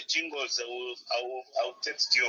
jingles, I will text you.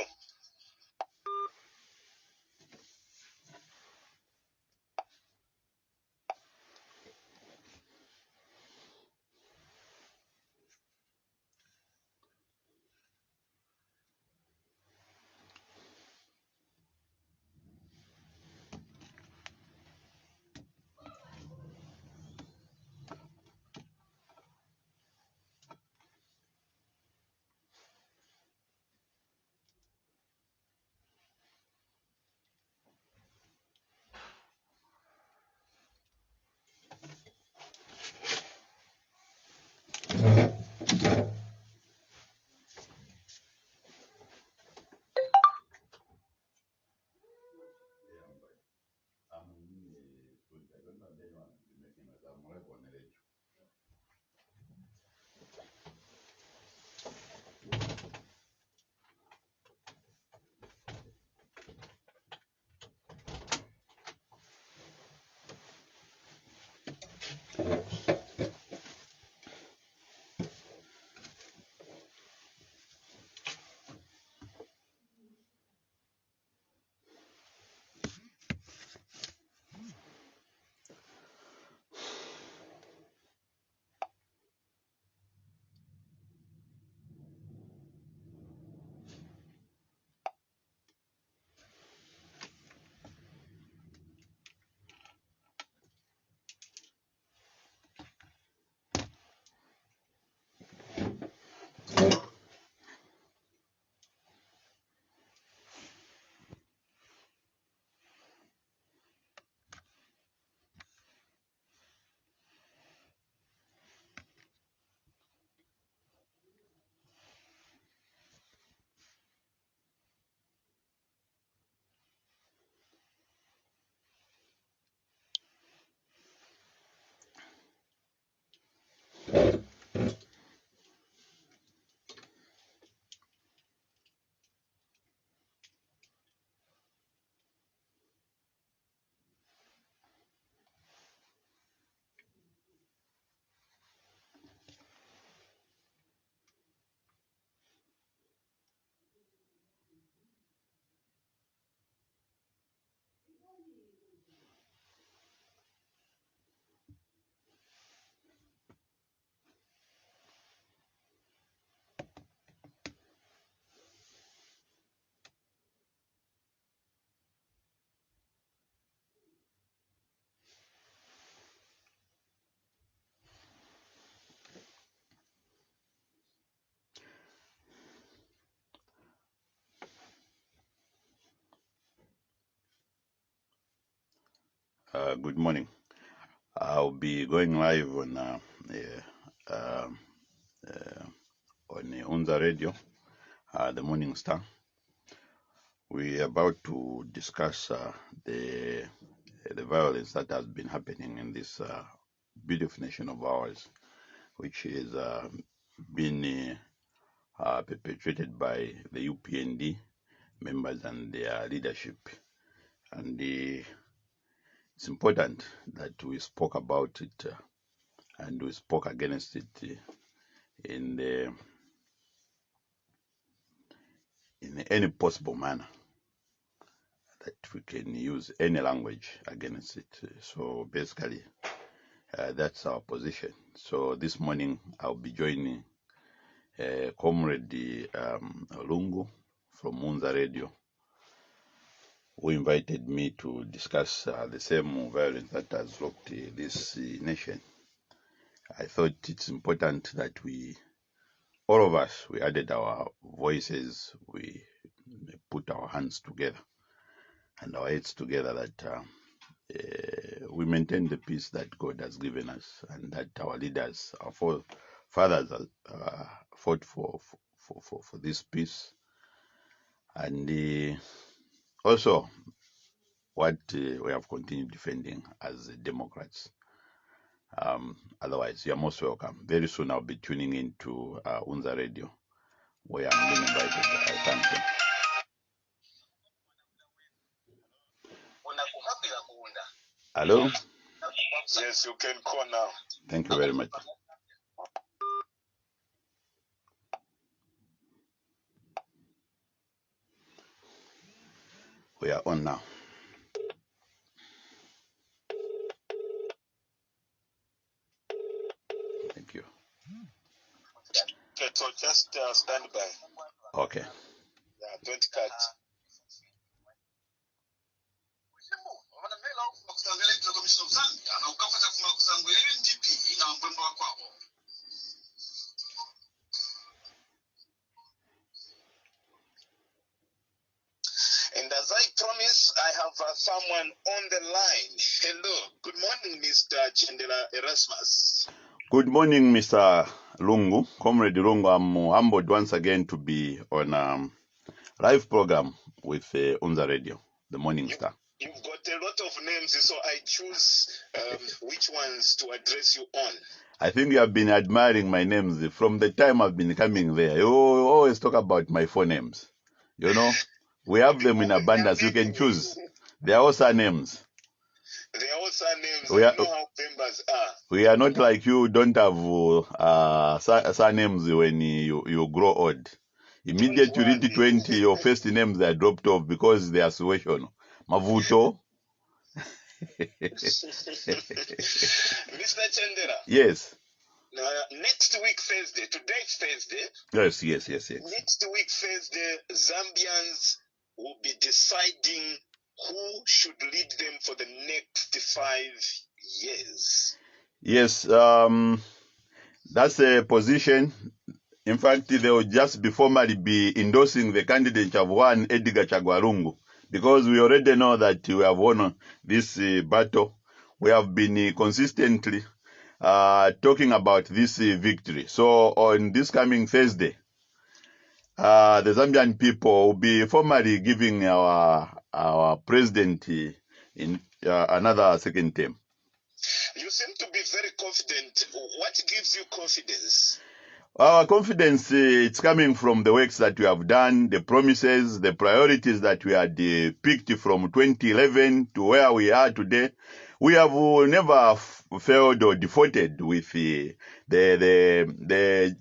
Good morning. I'll be going live on Unza Radio, the Morning Star. We're about to discuss the violence that has been happening in this beautiful nation of ours, which is being perpetrated by the UPND members and their leadership. And it's important that we spoke about it and we spoke against it in any possible manner that we can use any language against it. So basically, that's our position. So this morning, I'll be joining Comrade Lungu from Munza Radio, who invited me to discuss the same violence that has rocked this nation. I thought it's important that all of us, we added our voices, we put our hands together and our heads together that we maintain the peace that God has given us, and that our leaders, our fathers, fought for this peace, and also what we have continued defending as Democrats. Otherwise, you're most welcome. Very soon I'll be tuning into Unza Radio, where I'm being invited. I thank you. Hello? Yes, you can call now. Thank you very much. We are on now. Thank you. Okay, so just stand by. Okay. Yeah, don't cut. And as I promised, I have someone on the line. Hello. Good morning, Mr. Chandela Erasmus. Good morning, Mr. Lungu. Comrade Lungu, I'm humbled once again to be on a live program with Unza Radio, the Morning Star. You've got a lot of names, so I choose which ones to address you on. I think you have been admiring my names from the time I've been coming there. You always talk about my four names. You know, we have them in abundance. You can choose. They are all surnames. They are all surnames. I know how members are. We are not like you, don't have surnames when you grow old. Immediately you reach 20, your first names are dropped off because they are situational. Mavuto. Mr. Chandela. Yes. Next week, Thursday. Today is Thursday. Yes. Next week, Thursday, Zambians will be deciding who should lead them for the next 5 years. Yes, that's a position. In fact, they will just be formally be endorsing the candidate of one Edgar Chagwa Lungu, because we already know that we have won this battle. We have been consistently talking about this victory. So on this coming Thursday, the Zambian people will be formally giving our president in another second term. You seem to be very confident. What gives you confidence? Our confidence, it's coming from the works that we have done, the promises, the priorities that we had picked from 2011 to where we are today. We have never failed or defaulted with the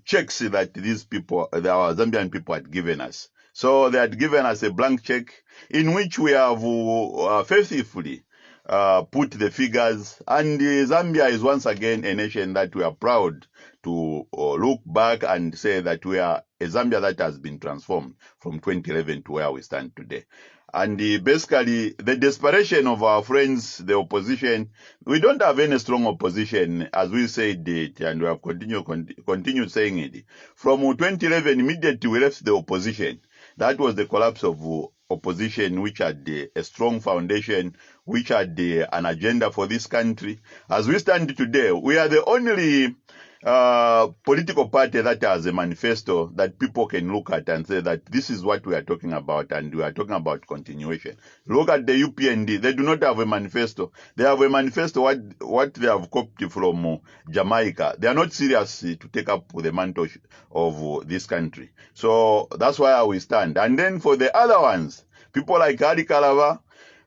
checks that these people, our Zambian people, had given us. So they had given us a blank check in which we have faithfully put the figures, and Zambia is once again a nation that we are proud to look back and say that we are a Zambia that has been transformed from 2011 to where we stand today. And basically, the desperation of our friends, the opposition, we don't have any strong opposition, as we said it, and we have continued saying it. From 2011, immediately we left the opposition. That was the collapse of opposition, which had a strong foundation, which had an agenda for this country. As we stand today, we are the only political party that has a manifesto that people can look at and say that this is what we are talking about, and we are talking about continuation. Look at the UPND. They do not have a manifesto. They have a manifesto what they have copied from Jamaica. They are not serious to take up the mantle of this country. So that's why we stand. And then for the other ones, people like Adi Kalava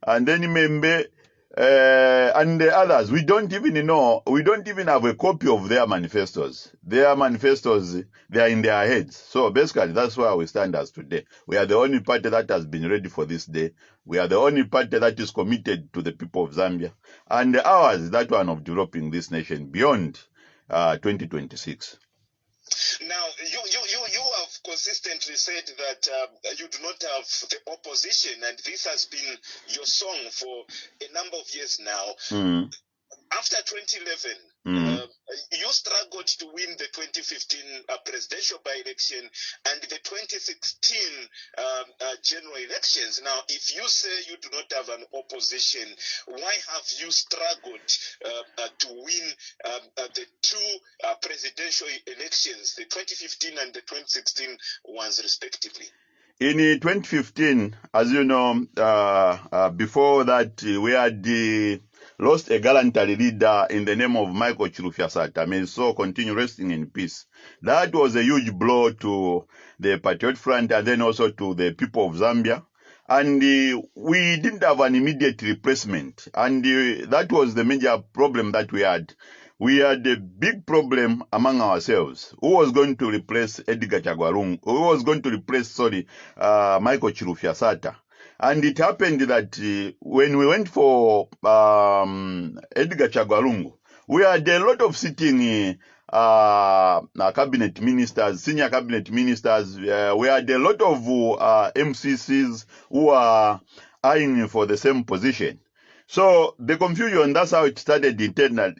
and then Membe, and the others, we don't even know, we don't even have a copy of their manifestos. Their manifestos, they are in their heads. So basically, that's where we stand as today. We are the only party that has been ready for this day. We are the only party that is committed to the people of Zambia. And ours is that one of developing this nation beyond 2026. Now, you have consistently said that you do not have the opposition, and this has been your song for a number of years now. After 2011, you struggled to win the 2015 presidential by-election and the 2016 general elections. Now, if you say you do not have an opposition, why have you struggled to win the two presidential elections, the 2015 and the 2016 ones, respectively? In 2015, as you know, before that, we had lost a gallantry leader in the name of Michael Chilufya Sata. May his soul continue resting in peace. That was a huge blow to the Patriot Front and then also to the people of Zambia. And we didn't have an immediate replacement. And that was the major problem that we had. We had a big problem among ourselves. Who was going to replace Edgar Chagwa Lungu? Who was going to replace, Michael Chilufya Sata? And it happened that when we went for Edgar Chagwa Lungu, we had a lot of sitting cabinet ministers, senior cabinet ministers. We had a lot of MCCs who are eyeing for the same position. So the confusion, that's how it started internally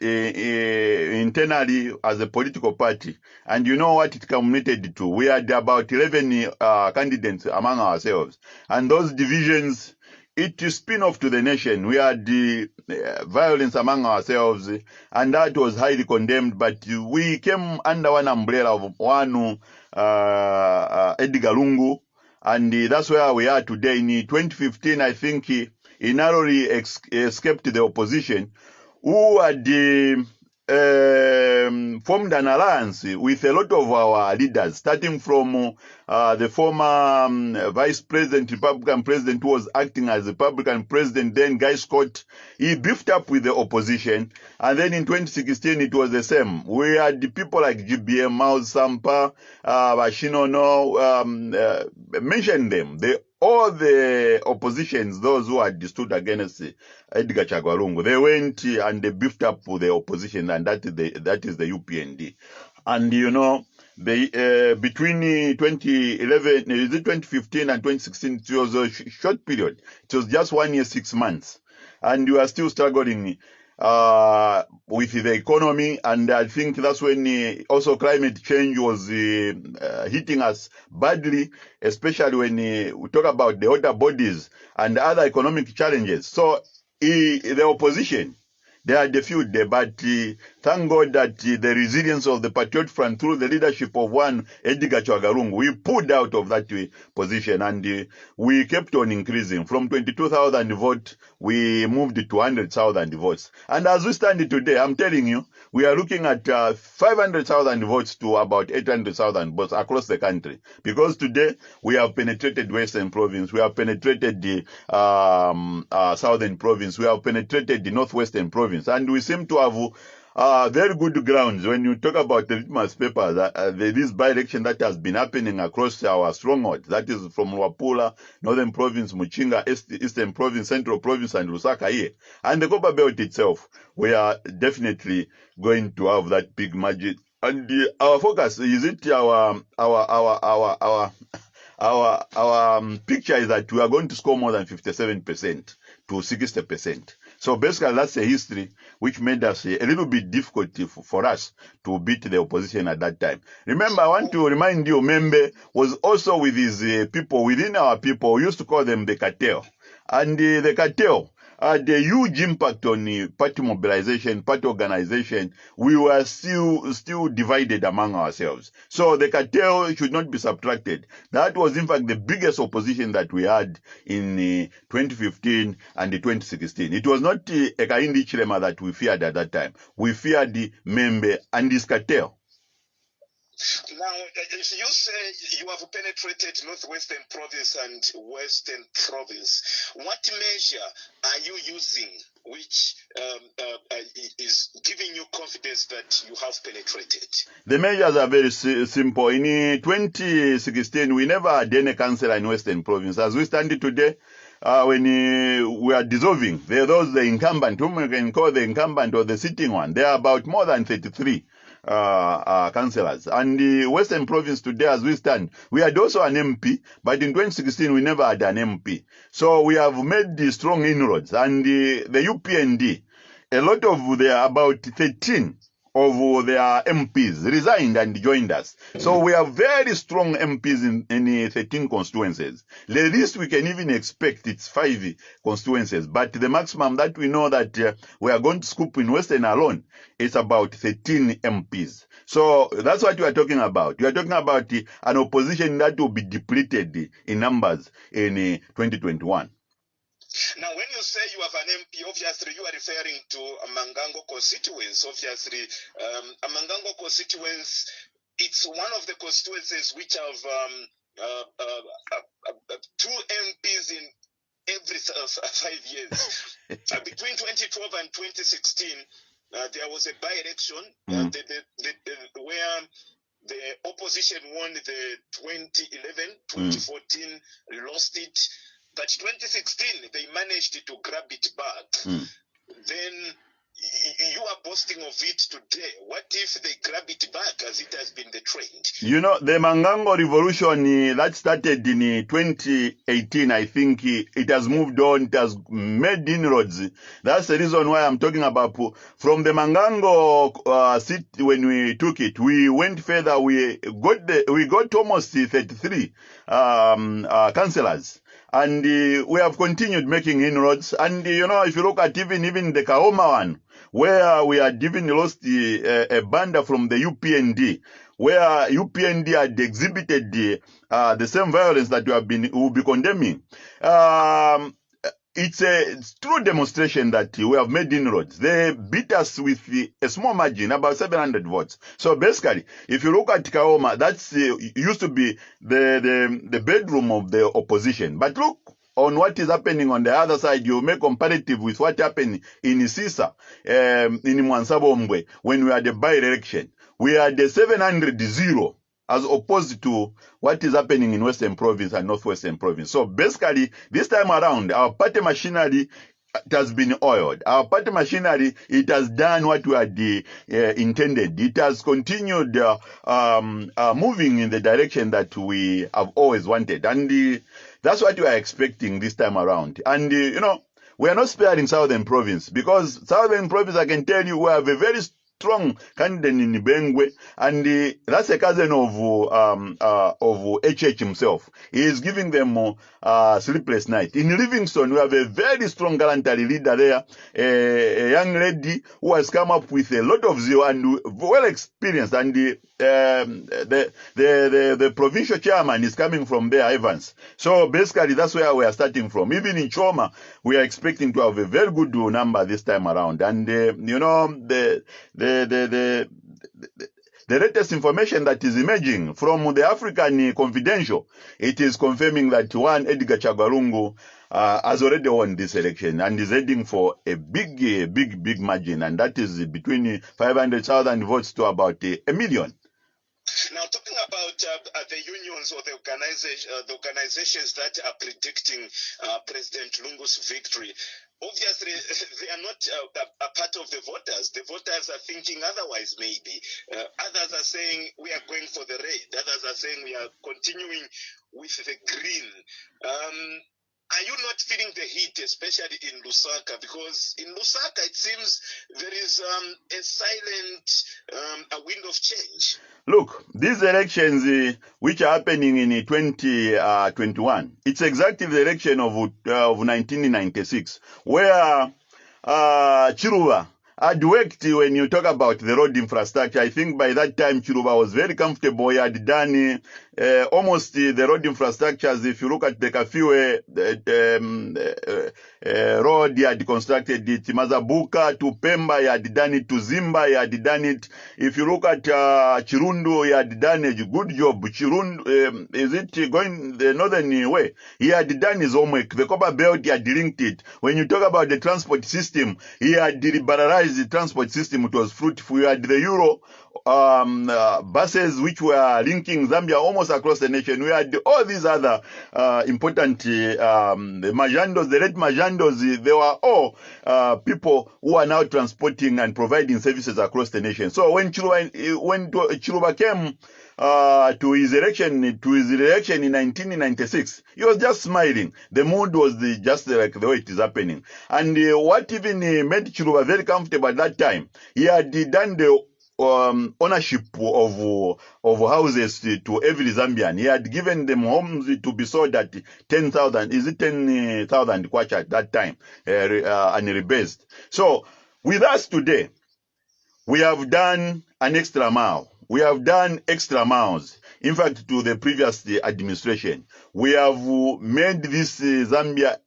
as a political party. And you know what it culminated to? We had about 11 candidates among ourselves. And those divisions, it spin off to the nation. We had the violence among ourselves, and that was highly condemned. But we came under one umbrella of one Edgar Lungu, and that's where we are today. In 2015, I think he narrowly escaped the opposition, who had formed an alliance with a lot of our leaders, starting from the former vice president, Republican president, who was acting as Republican president, then Guy Scott. He beefed up with the opposition, and then in 2016 it was the same. We had the people like GBM, Mao Sampa, Bashinono, mention them. All the oppositions, those who had stood against Edgar Chagwa Lungu, they went and they beefed up with the opposition, and that is the UPND. And you know, between 2011, 2015 and 2016, it was a short period. It was just 1 year, 6 months. And we are still struggling with the economy, and I think that's when also climate change was hitting us badly, especially when we talk about the other bodies and other economic challenges. So the opposition, they are defeated, but thank God that the resilience of the Patriot Front through the leadership of one Edgar Chagwa Lungu, we pulled out of that position, and we kept on increasing. From 22,000 votes, we moved to 100,000 votes. And as we stand today, I'm telling you, we are looking at 500,000 votes to about 800,000 votes across the country. Because today, we have penetrated Western Province, we have penetrated the Southern Province, we have penetrated the Northwestern Province. And we seem to have very good grounds when you talk about the litmus paper, this by-election that has been happening across our strongholds, that is from Luapula, Northern Province, Muchinga, Eastern Province, Central Province, and Lusaka here. And the Copper Belt itself, we are definitely going to have that big margin. And our focus, is it our picture is that we are going to score more than 57% to 60%. So basically, that's a history which made us a little bit difficult for us to beat the opposition at that time. Remember, I want to remind you, Membe was also with his people, within our people, we used to call them the cartel. And the cartel had a huge impact on party mobilization, party organization. We were still divided among ourselves. So the cartel should not be subtracted. That was, in fact, the biggest opposition that we had in 2015 and 2016. It was not Ekaindi Chilema that we feared at that time. We feared the Membe and his cartel. Now, if you say you have penetrated Northwestern Province and Western Province, what measure are you using which is giving you confidence that you have penetrated? The measures are very simple. In 2016, we never had any councillor in Western Province. As we stand today, when we are dissolving, there are those the incumbent, whom we can call the incumbent or the sitting one. There are about more than 33 councillors. And the Western Province today, as we stand, we had also an MP, but in 2016 we never had an MP. So we have made the strong inroads. And the UPND, a lot of about 13 of their MPs resigned and joined us. So we have very strong MPs in 13 constituencies. The least we can even expect it's 5 constituencies. But the maximum that we know that we are going to scoop in Western alone is about 13 MPs. So that's what you are talking about. You are talking about an opposition that will be depleted in numbers in 2021. Now, when you say you have an MP, obviously you are referring to Mangango constituents. Obviously, Mangango constituents, it's one of the constituencies which have 2 MPs in every 5 years. Between 2012 and 2016, there was a by-election where the opposition won the 2011, 2014, lost it. But 2016, they managed to grab it back. Then you are boasting of it today. What if they grab it back as it has been the trend? You know, the Mangango revolution that started in 2018, I think it has moved on, it has made inroads. That's the reason why I'm talking about from the Mangango seat when we took it. We went further, we got almost 33 councillors. And we have continued making inroads. And, you know, if you look at even the Kaoma one, where we had even lost a banda from the UPND, where UPND had exhibited the same violence that we'll be condemning. It's a true demonstration that we have made inroads. They beat us with a small margin, about 700 votes. So basically, if you look at Kaoma, that's used to be the bedroom of the opposition. But look on what is happening on the other side. You make comparative with what happened in Isisa, in Mwansabombwe, when we had the by-election. We had the 700-0. As opposed to what is happening in Western Province and Northwestern Province. So basically, this time around, our party machinery it has been oiled. Our party machinery, it has done what we had intended. It has continued moving in the direction that we have always wanted. And that's what we are expecting this time around. And, you know, we are not sparing Southern Province, because Southern Province, I can tell you, we have a very strong candidate in Bengwe, and that's a cousin of HH himself. He is giving them sleepless night. In Livingston, we have a very strong gallantry leader there, a young lady who has come up with a lot of zeal and well experienced, and the provincial chairman is coming from there, Evans. So basically, that's where we are starting from. Even in Choma, we are expecting to have a very good number this time around. And you know, the latest information that is emerging from the African Confidential, it is confirming that one Edgar Chagwarungu has already won this election and is heading for a big margin, and that is between 500,000 votes to about 1 million. Now, talking about the unions or the organizations that are predicting President Lungu's victory, obviously they are not a part of the voters. The voters are thinking otherwise, maybe. Others are saying we are going for the red. Others are saying we are continuing with the green. Are you not feeling the heat, especially in Lusaka? Because in Lusaka, it seems there is a silent a wind of change. Look, these elections which are happening in 2021, it's exactly the election of 1996, where Chiruba had worked. When you talk about the road infrastructure, I think by that time Chiruba was very comfortable. He had done almost the road infrastructures. If you look at the Kafiwe road, he had constructed it. Mazabuka to Pemba, he had done it. To Zimba, he had done it. If you look at Chirundu, he had done a good job. Chirundu, is it going the northern way? He had done his homework. The Copper Belt, he had linked it. When you talk about the transport system, he had liberalized the transport system. It was fruitful. You had the Euro buses which were linking Zambia almost across the nation. We had all these other important the Majandos, the late Majandos, they were all people who are now transporting and providing services across the nation. So when Chiruba came to his election in 1996, he was just smiling. The mood was just like the way it is happening. And what even made Chiruba very comfortable at that time, he had done the ownership of houses to every Zambian. He had given them homes to be sold at 10,000. Is it 10,000 kwacha at that time? And rebased. So with us today, we have done an extra mile. We have done extra miles. In fact, to the previous administration, we have made this Zambia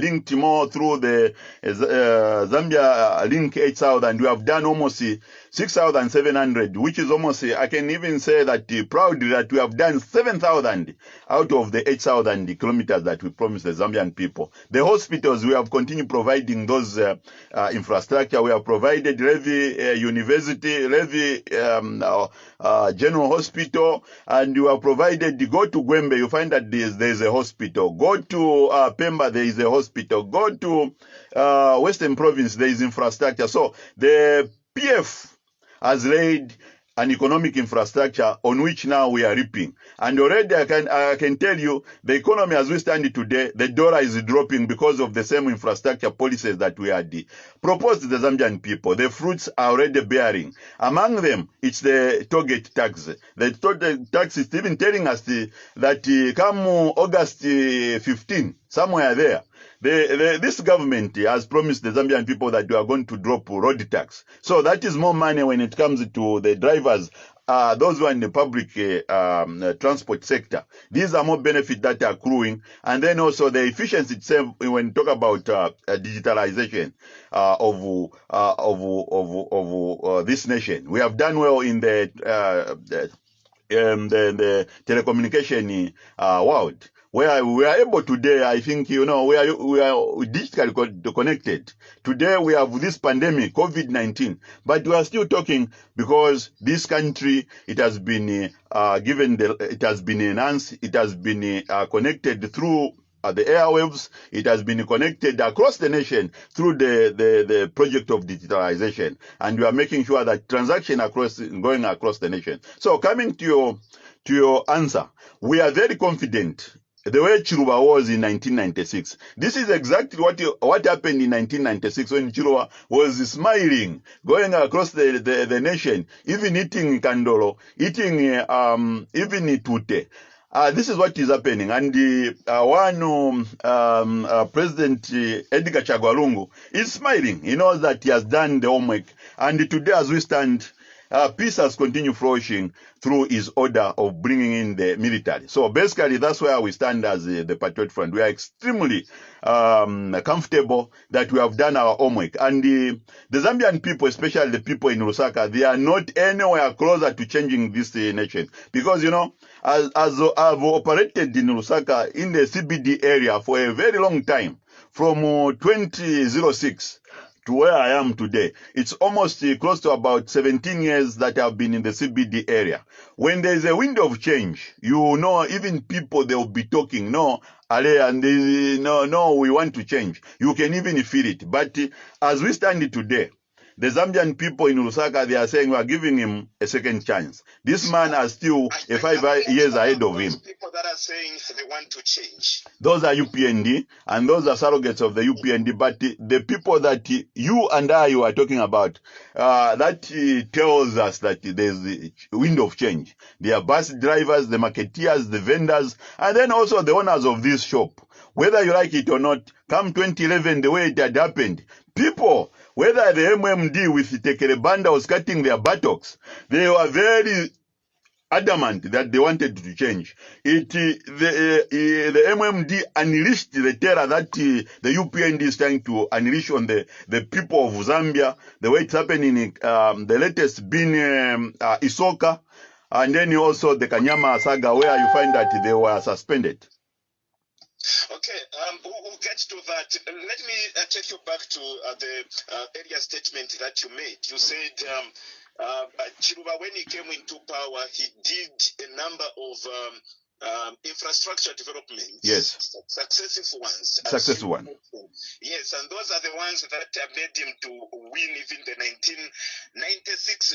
linked more through the Zambia Link 8,000. We have done almost 6,700, which is almost, I can even say that proudly that we have done 7,000 out of the 8,000 kilometers that we promised the Zambian people. The hospitals, we have continued providing those infrastructure. We have provided Levi University, Levi General Hospital, and you have provided the go to Gwembe. You find that the areas, there is a hospital. Go to Pemba, there is a hospital. Go to Western Province, there is infrastructure. So the PF has laid an economic infrastructure on which now we are reaping. And already I can tell you, the economy as we stand today, the dollar is dropping because of the same infrastructure policies that we had proposed to the Zambian people. The fruits are already bearing. Among them, it's the toll gate tax. The toll gate tax is even telling us that come August 15, somewhere there, this government has promised the Zambian people that we are going to drop road tax. So that is more money when it comes to the drivers, those who are in the public transport sector. These are more benefits that are accruing. And then also the efficiency itself, when you talk about digitalization of this nation. We have done well in the telecommunication world, where we are able today, I think, we are digitally connected. Today we have this pandemic, COVID-19, but we are still talking because this country, it has been it has been enhanced, it has been connected through the airwaves. It has been connected across the nation through the project of digitalization, and we are making sure that transaction going across the nation. So coming to your answer, we are very confident. The way Chiluba was in 1996. This is exactly what happened in 1996 when Chiluba was smiling, going across the nation, even eating kandolo, eating even tute. This is what is happening. And President Edgar Chagwa Lungu is smiling. He knows that he has done the homework. And today as we stand, peace has continued flourishing through his order of bringing in the military. So basically, that's where we stand as the Patriot Front. We are extremely comfortable that we have done our homework. And the Zambian people, especially the people in Lusaka, they are not anywhere closer to changing this nation. Because, as I've operated in Lusaka in the CBD area for a very long time, from 2006, to where I am today, it's almost close to about 17 years that I've been in the CBD area. When there's a window of change, even people, they'll be talking, no, we want to change. You can even feel it. But as we stand today, the Zambian people in Lusaka, they are saying we are giving him a second chance. This man is still 5 years ahead of him. People that are saying they want to change. Those are UPND, and those are surrogates of the UPND. But the people that you and I are talking about, that tells us that there's a window of change. They are bus drivers, the marketeers, the vendors, and then also the owners of this shop. Whether you like it or not, come 2011, the way it had happened, people, whether the MMD with Tekelebanda was cutting their buttocks, they were very adamant that they wanted to change. The MMD unleashed the terror that the UPND is trying to unleash on the people of Zambia, the way it's happening, the latest being Isoka, and then also the Kanyama saga, where you find that they were suspended. Okay, we'll get to that. Let me take you back to the earlier statement that you made. You said Chiluba, when he came into power, he did a number of infrastructure development. Yes. Successive ones. Successive one. Yes, and those are the ones that made him to win even the 1996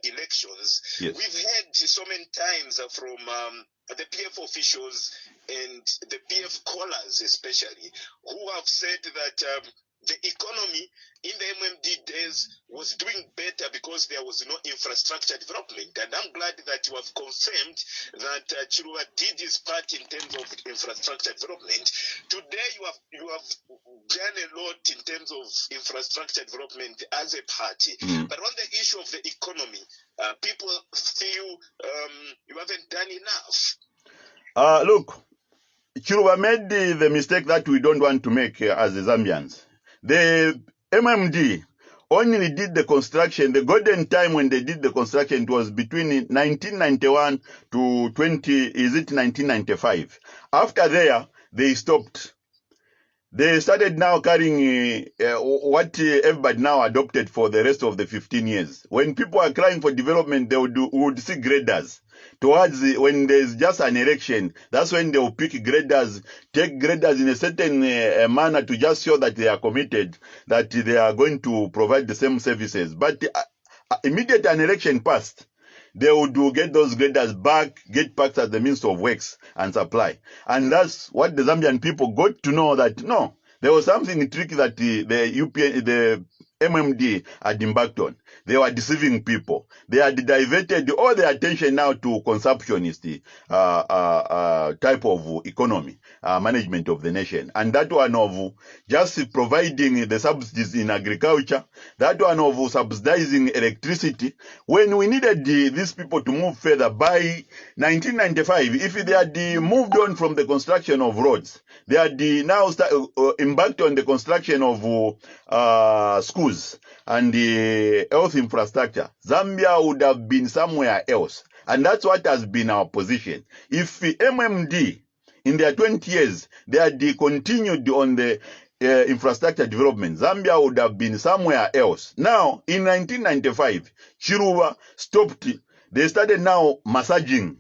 elections. Yes. We've heard so many times from the PF officials and the PF callers especially, who have said that the economy in the MMD days was doing better because there was no infrastructure development. And I'm glad that you have confirmed that Chiluba did his part in terms of infrastructure development. Today you have done a lot in terms of infrastructure development as a party. But on the issue of the economy, people feel you haven't done enough. Look, Chiluba made the mistake that we don't want to make as the Zambians. The MMD only did the construction. The golden time when they did the construction, it was between 1991 to 1995. After there, they stopped. They started now carrying what everybody now adopted for the rest of the 15 years. When people are crying for development, they would see graders. towards when there's just an election, that's when they will pick graders, take graders in a certain manner to just show that they are committed, that they are going to provide the same services. But immediate an election passed, they would get those graders back, get packed as the means of works and supply. And that's what the Zambian people got to know, that no, there was something tricky that the MMD had embarked on. They were deceiving people. They had diverted all their attention now to consumptionist type of economy, management of the nation. And that one of just providing the subsidies in agriculture, that one of subsidizing electricity. When we needed these people to move further, by 1995, if they had moved on from the construction of roads, they had now embarked on the construction of schools and the health infrastructure, Zambia would have been somewhere else. And that's what has been our position. If MMD, in their 20 years, they had continued on the infrastructure development, Zambia would have been somewhere else. Now, in 1995, Chiluba stopped. They started now massaging.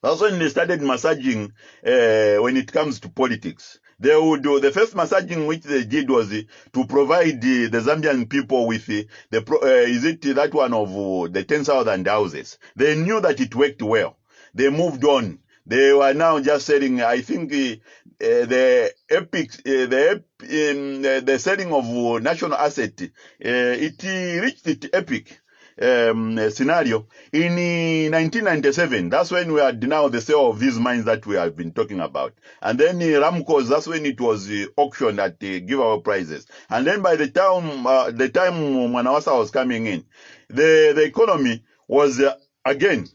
That's when they started massaging when it comes to politics. They would do the first massaging which they did was to provide the Zambian people with is it that one of the 10,000 houses. They knew that it worked well. They moved on. They were now just selling. I think the selling of national asset it reached its epic scenario in 1997. That's when we had now the sale of these mines that we have been talking about. And then Ramco's, that's when it was auctioned at giveaway prices. And then by the time Mwanawasa was coming in, the economy was again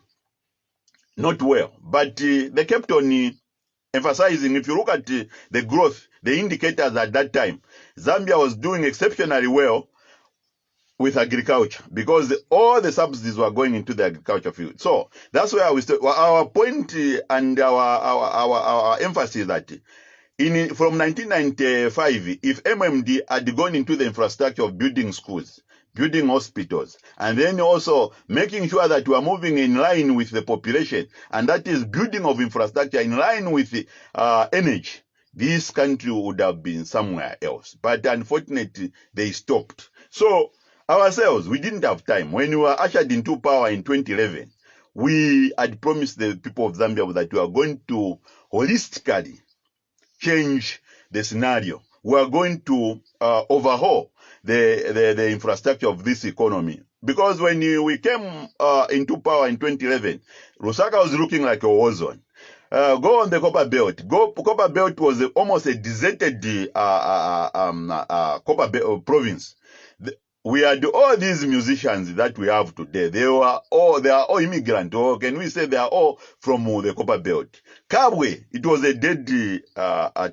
not well. But they kept on emphasizing. If you look at the growth, the indicators at that time, Zambia was doing exceptionally well with agriculture, because all the subsidies were going into the agriculture field. So that's where our point and our emphasis that from 1995, if MMD had gone into the infrastructure of building schools, building hospitals, and then also making sure that we are moving in line with the population, and that is building of infrastructure in line with energy, this country would have been somewhere else. But unfortunately, they stopped. So ourselves, we didn't have time. When we were ushered into power in 2011, we had promised the people of Zambia that we are going to holistically change the scenario. We are going to overhaul the infrastructure of this economy. Because when we came into power in 2011, Lusaka was looking like a war zone. Go on the Copper Belt. Copper Belt was almost a deserted Copper Belt province. We had all these musicians that we have today. They are all immigrants, or can we say they are all from the Copper Belt. Kabwe, it was a dead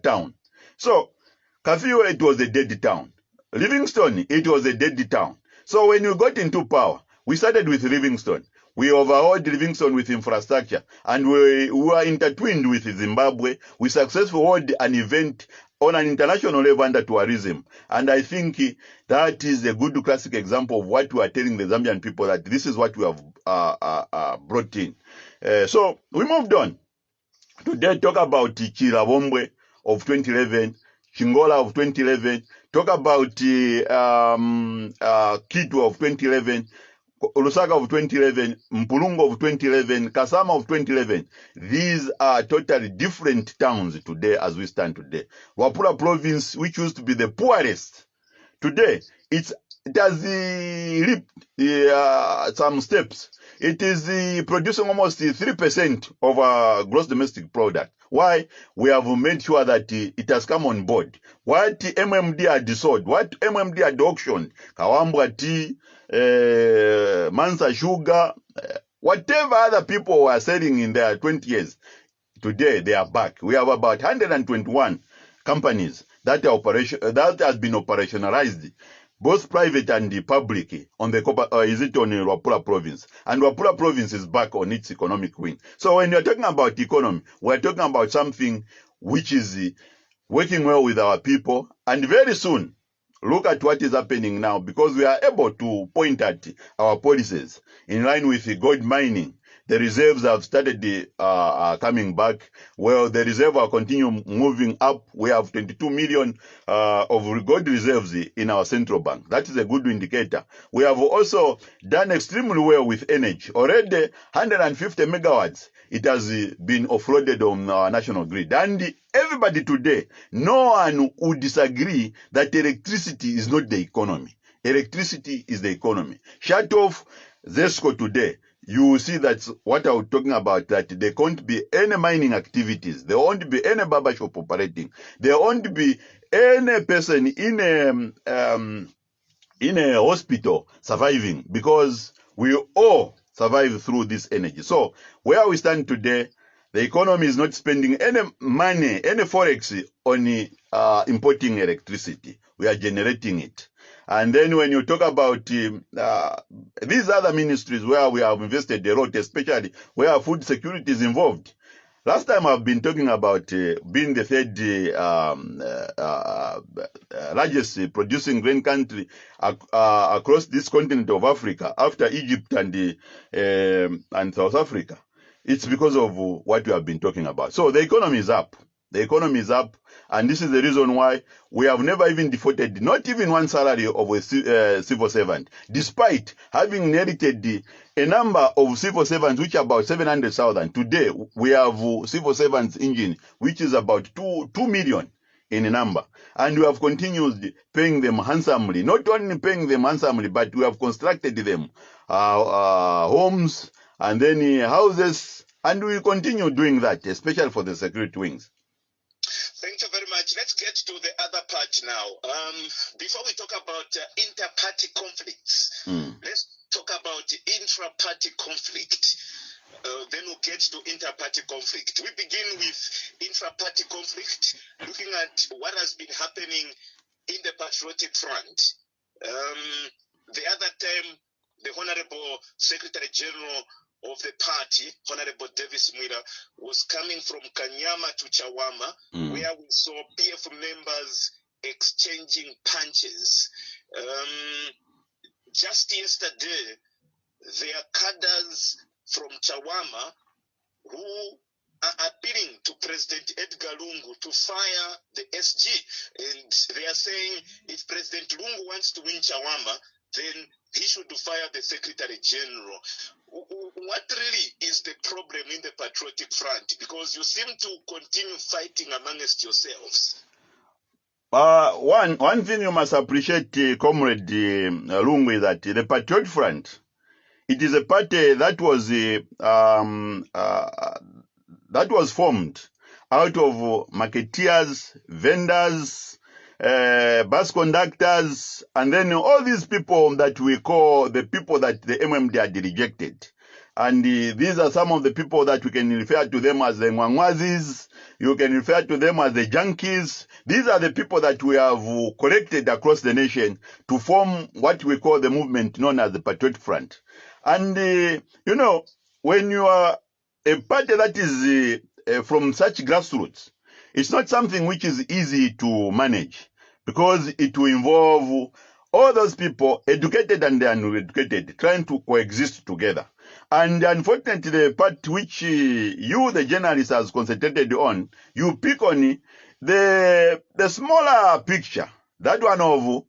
town. So, Kafiwe, it was a dead town. Livingstone, it was a dead town. So when we got into power, we started with Livingstone. We overhauled Livingstone with infrastructure, and we were intertwined with Zimbabwe. We successfully held an event on an international level under tourism. And I think that is a good classic example of what we are telling the Zambian people, that this is what we have brought in. So we moved on. Today, talk about Chirabombwe of 2011, Chingola of 2011, talk about Kitu of 2011, Lusaka of 2011, Mpulungu of 2011, Kasama of 2011. These are totally different towns today as we stand today. Wapula province, which used to be the poorest, today it has leaped some steps. It is producing almost 3% of our gross domestic product. Why? We have made sure that it has come on board. What MMD had sold, what MMD had auctioned, Kawambwa tea, Mansa sugar, whatever other people were selling in their 20 years, today they are back. We have about 121 companies that has been operationalized, both private and public, on the Wapula province. And Wapula province is back on its economic wing. So when you're talking about economy, we're talking about something which is working well with our people. And very soon, look at what is happening now, because we are able to point at our policies in line with the gold mining, The reserves have started coming back. Well, the reserve will continue moving up. We have 22 million of gold reserves in our central bank. That is a good indicator. We have also done extremely well with energy. Already 150 megawatts, it has been offloaded on our national grid. And everybody today, no one would disagree that electricity is not the economy. Electricity is the economy. Shut off ZESCO today, you will see that's what I was talking about, that there can't be any mining activities. There won't be any barbershop operating. There won't be any person in a hospital surviving, because we all survive through this energy. So where we stand today, the economy is not spending any money, any forex on importing electricity. We are generating it. And then when you talk about these other ministries where we have invested a lot, especially where food security is involved. Last time I've been talking about being the third largest producing grain country across this continent of Africa, after Egypt and South Africa. It's because of what we have been talking about. So the economy is up. The economy is up. And this is the reason why we have never even defaulted, not even one salary of a civil servant, despite having inherited a number of civil servants, which are about 700,000. Today, we have civil servants engine, which is about 2 million in number. And we have continued paying them handsomely. Not only paying them handsomely, but we have constructed them homes and then houses. And we continue doing that, especially for the security wings. Thank you very much. Let's get to the other part now. Before we talk about inter-party conflicts, let's talk about intra-party conflict. Then we'll get to inter-party conflict. We begin with intra-party conflict, looking at what has been happening in the Patriotic Front. The other time, the Honorable Secretary General of the party, Honorable Davis Mwira, was coming from Kanyama to Chawama, where we saw PF members exchanging punches. Just yesterday, there are cadres from Chawama who are appealing to President Edgar Lungu to fire the SG. And they are saying if President Lungu wants to win Chawama, then he should fire the Secretary General. What really is the problem in the Patriotic Front? Because you seem to continue fighting amongst yourselves. One thing you must appreciate, Comrade Lungu, is that the Patriot Front, it is a party that was formed out of marketeers, vendors, bus conductors, and then all these people that we call the people that the MMD had rejected. And these are some of the people that we can refer to them as the Mwangwazis. You can refer to them as the junkies. These are the people that we have collected across the nation to form what we call the movement known as the Patriot Front. And, when you are a party that is from such grassroots, it's not something which is easy to manage, because it will involve all those people, educated and uneducated, trying to coexist together. And unfortunately, the part which you, the journalist, has concentrated on, you pick on the smaller picture. That one of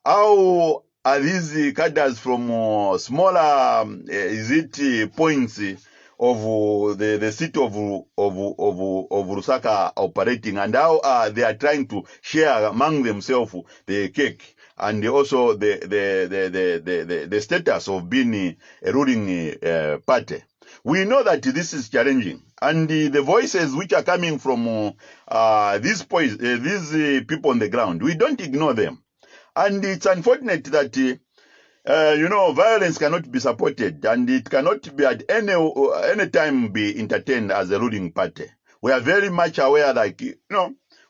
how are these cadres from smaller, points of the city of Lusaka operating, and how they are trying to share among themselves the cake, and also the status of being a ruling party. We know that this is challenging, and the voices which are coming from these people on the ground, we don't ignore them. And it's unfortunate that violence cannot be supported, and it cannot be at any time be entertained as a ruling party. We are very much aware,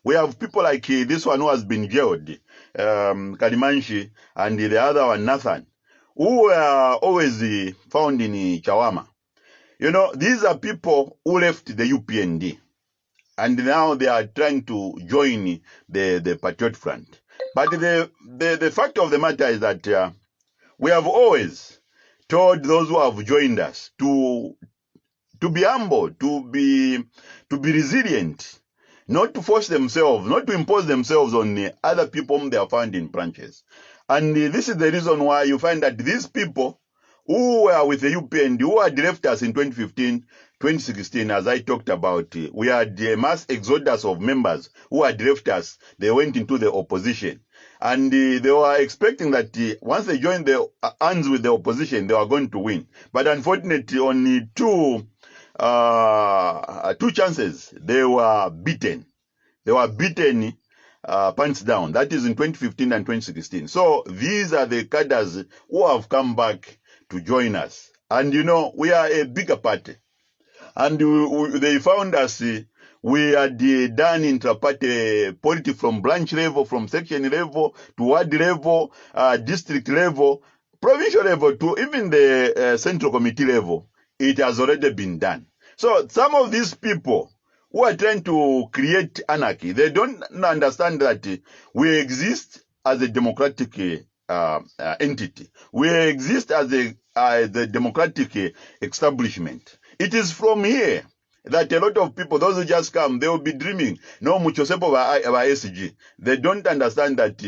we have people like this one who has been jailed, Kalimanshi, and the other one, Nathan, who were always found in Chawama. These are people who left the UPND, and now they are trying to join the Patriot Front. But the fact of the matter is that we have always told those who have joined us to to be humble, to be resilient, not to force themselves, not to impose themselves on other people whom they are found in branches. And this is the reason why you find that these people who were with the UPND, who had left us in 2015, 2016, as I talked about, we had a mass exodus of members who had left us. They went into the opposition. And they were expecting that once they joined the hands with the opposition, they were going to win. But unfortunately, only two chances, they were beaten. They were beaten pants down. That is in 2015 and 2016. So these are the cadres who have come back to join us. And we are a bigger party. And they found us, we had done inter-party politics from branch level, from section level, to ward level, district level, provincial level, to even the central committee level. It has already been done. So some of these people who are trying to create anarchy, they don't understand that we exist as a democratic entity. We exist as the democratic establishment. It is from here that a lot of people, those who just come, they will be dreaming. No, Muchosepo by SG. They don't understand that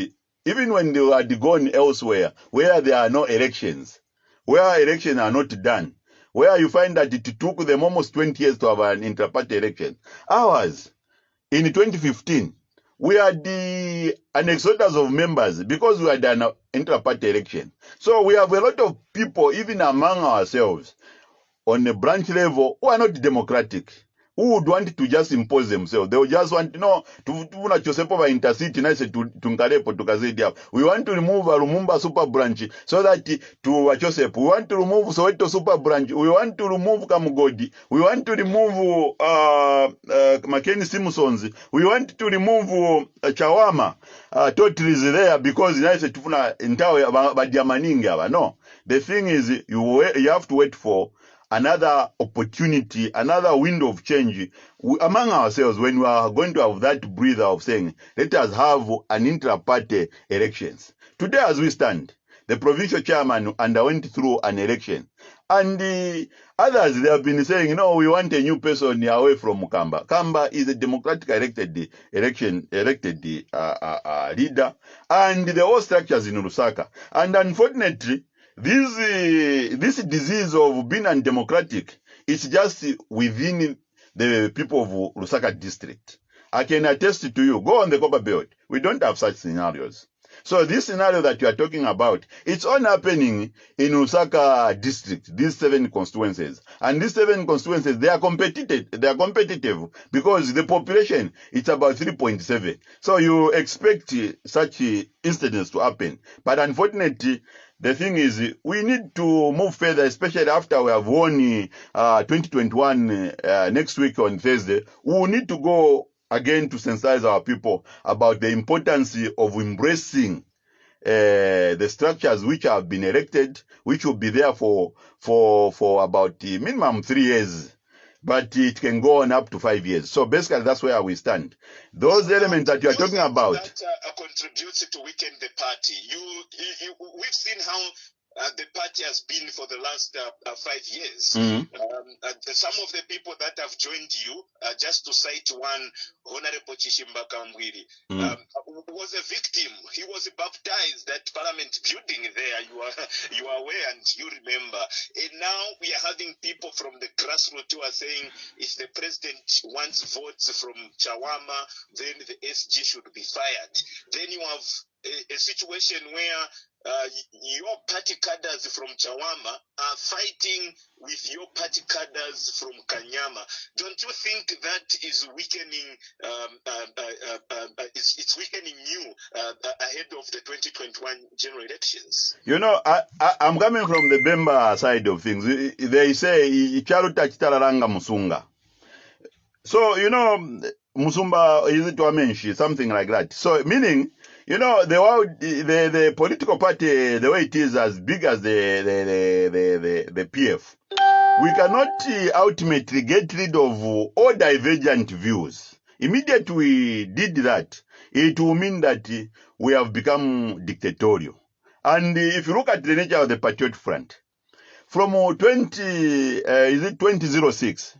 even when they had gone elsewhere, where there are no elections, where elections are not done, where you find that it took them almost 20 years to have an inter-party election. Ours, in 2015, we had an exodus of members because we had an inter-party election. So we have a lot of people, even among ourselves, on a branch level, who are not democratic, who would want to just impose themselves. They would just want, we want to remove a Lumumba super branch so that to Wachosepo. We want to remove Soweto super branch. We want to remove Kamugodi. We want to remove Mackenzie Simpsons. We want to remove Chawama. Totally is there because no. The thing is, you have to wait for another opportunity, another window of change among ourselves when we are going to have that breather of saying, let us have an intra-party elections. Today as we stand, the provincial chairman underwent through an election. And the others, they have been saying, we want a new person away from Kamba. Kamba is a democratic elected leader. And the whole structures in Lusaka. And unfortunately, this disease of being undemocratic is just within the people of Lusaka district. I can attest to you, go on the Copper Belt. We don't have such scenarios. So this scenario that you are talking about, it's all happening in Lusaka district, these 7 constituencies. And these 7 constituencies, they are competitive because the population, it's about 3.7. So you expect such incidents to happen. But unfortunately, the thing is, we need to move further, especially after we have won 2021 next week on Thursday. We will need to go again to sensitize our people about the importance of embracing the structures which have been erected, which will be there for about minimum 3 years. But it can go on up to 5 years. So basically, that's where we stand. Those elements that you are talking about that contributes to weaken the party. We've seen how the party has been for the last 5 years. Some of the people that have joined you, just to cite one, Honorable Chishimba Kambwiri, was a victim. He was baptized at Parliament building there. You are aware and you remember. And now we are having people from the grassroots who are saying if the president wants votes from Chawama, then the SG should be fired. Then you have a situation where your party cadres from Chawama are fighting with your party cadres from Kanyama. Don't you think that is weakening? It's weakening you ahead of the 2021 general elections. I'm coming from the Bemba side of things. They say Charuta Chitararanga Musunga. So Musumba is it Wamenshi, something like that. So meaning, the political party, the way it is as big as the PF, we cannot ultimately get rid of all divergent views. Immediately we did that, it will mean that we have become dictatorial. And if you look at the nature of the Patriot Front, from 2006,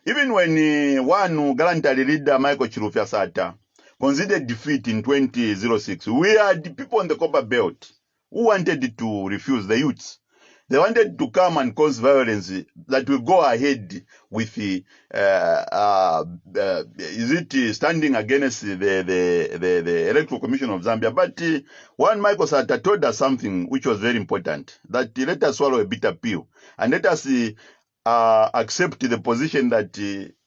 even when one gallantry leader Michael Chilufya Sata conceded defeat in 2006, we had the people on the Copper Belt who wanted to refuse, the youths. They wanted to come and cause violence that will go ahead with is it standing against the Electoral Commission of Zambia. But one Michael Sata told us something which was very important, that let us swallow a bitter pill and let us accept the position that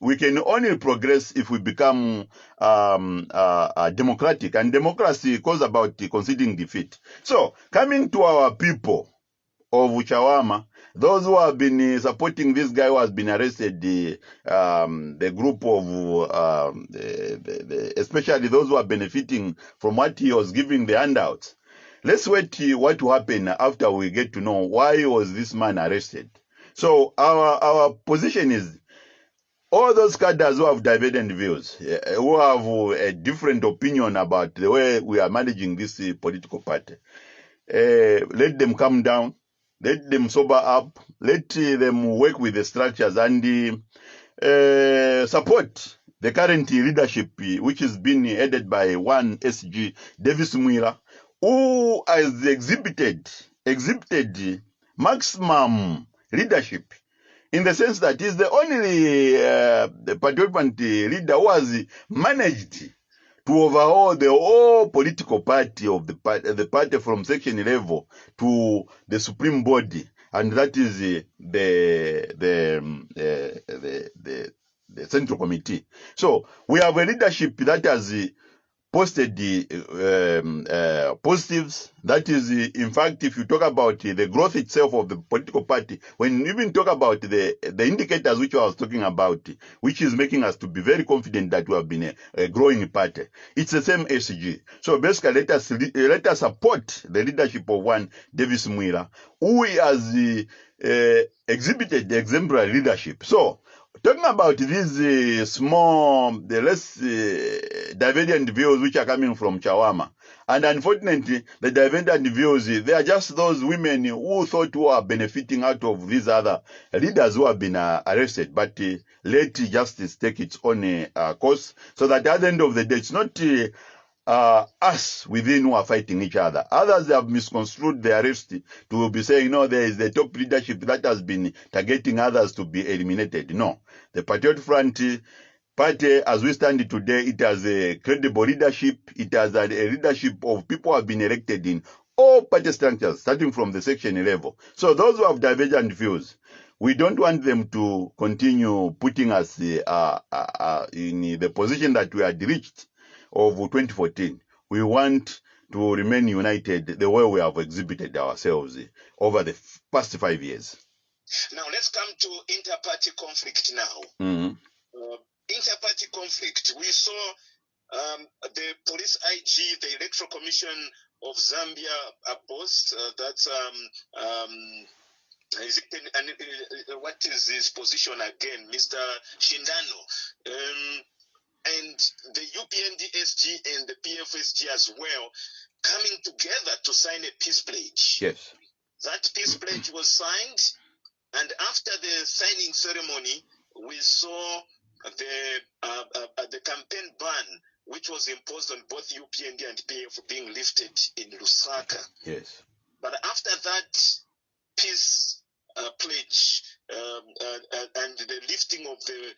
we can only progress if we become democratic, and democracy goes about conceding defeat. So coming to our people of Chawama, those who have been supporting this guy who has been arrested, the group of, especially those who are benefiting from what he was giving the handouts. Let's wait what will happen after we get to know why was this man arrested. So our position is, all those cadres who have divergent views, who have a different opinion about the way we are managing this political party, let them come down. Let them sober up. Let them work with the structures and support the current leadership, which is being headed by one SG, Davis Mwira, who has exhibited maximum leadership, in the sense that he's the only participant leader who has managed to overhaul the whole political party of the party from section level to the supreme body, and that is the central committee. So we have a leadership that has posted the positives. That is, in fact, if you talk about the growth itself of the political party, when you even talk about the indicators which I was talking about, which is making us to be very confident that we have been a growing party, it's the same SG. So basically, let us support the leadership of one Davis Mwira, who has exhibited the exemplary leadership. So talking about these the less divergent views which are coming from Chawama, and unfortunately, the divergent views, they are just those women who thought who are benefiting out of these other leaders who have been arrested. But let justice take its own course, so that at the end of the day, it's not us within who are fighting each other. Others have misconstrued the arrest to be saying, no, there is the top leadership that has been targeting others to be eliminated. No. The Patriot Front party, as we stand today, it has a credible leadership. It has a leadership of people who have been elected in all party structures, starting from the section level. So those who have divergent views, we don't want them to continue putting us in the position that we had reached of 2014. We want to remain united the way we have exhibited ourselves over the past 5 years. Now let's come to inter-party conflict now. Inter-party conflict. We saw the police IG, the Electoral Commission of Zambia, post that's what is his position again, Mr. Shindano, and the UPND SG and the PFSG as well, coming together to sign a peace pledge. Yes. That peace pledge was signed, and after the signing ceremony, we saw the campaign ban, which was imposed on both UPND and PF, being lifted in Lusaka. Yes. But after that peace pledge and the lifting of the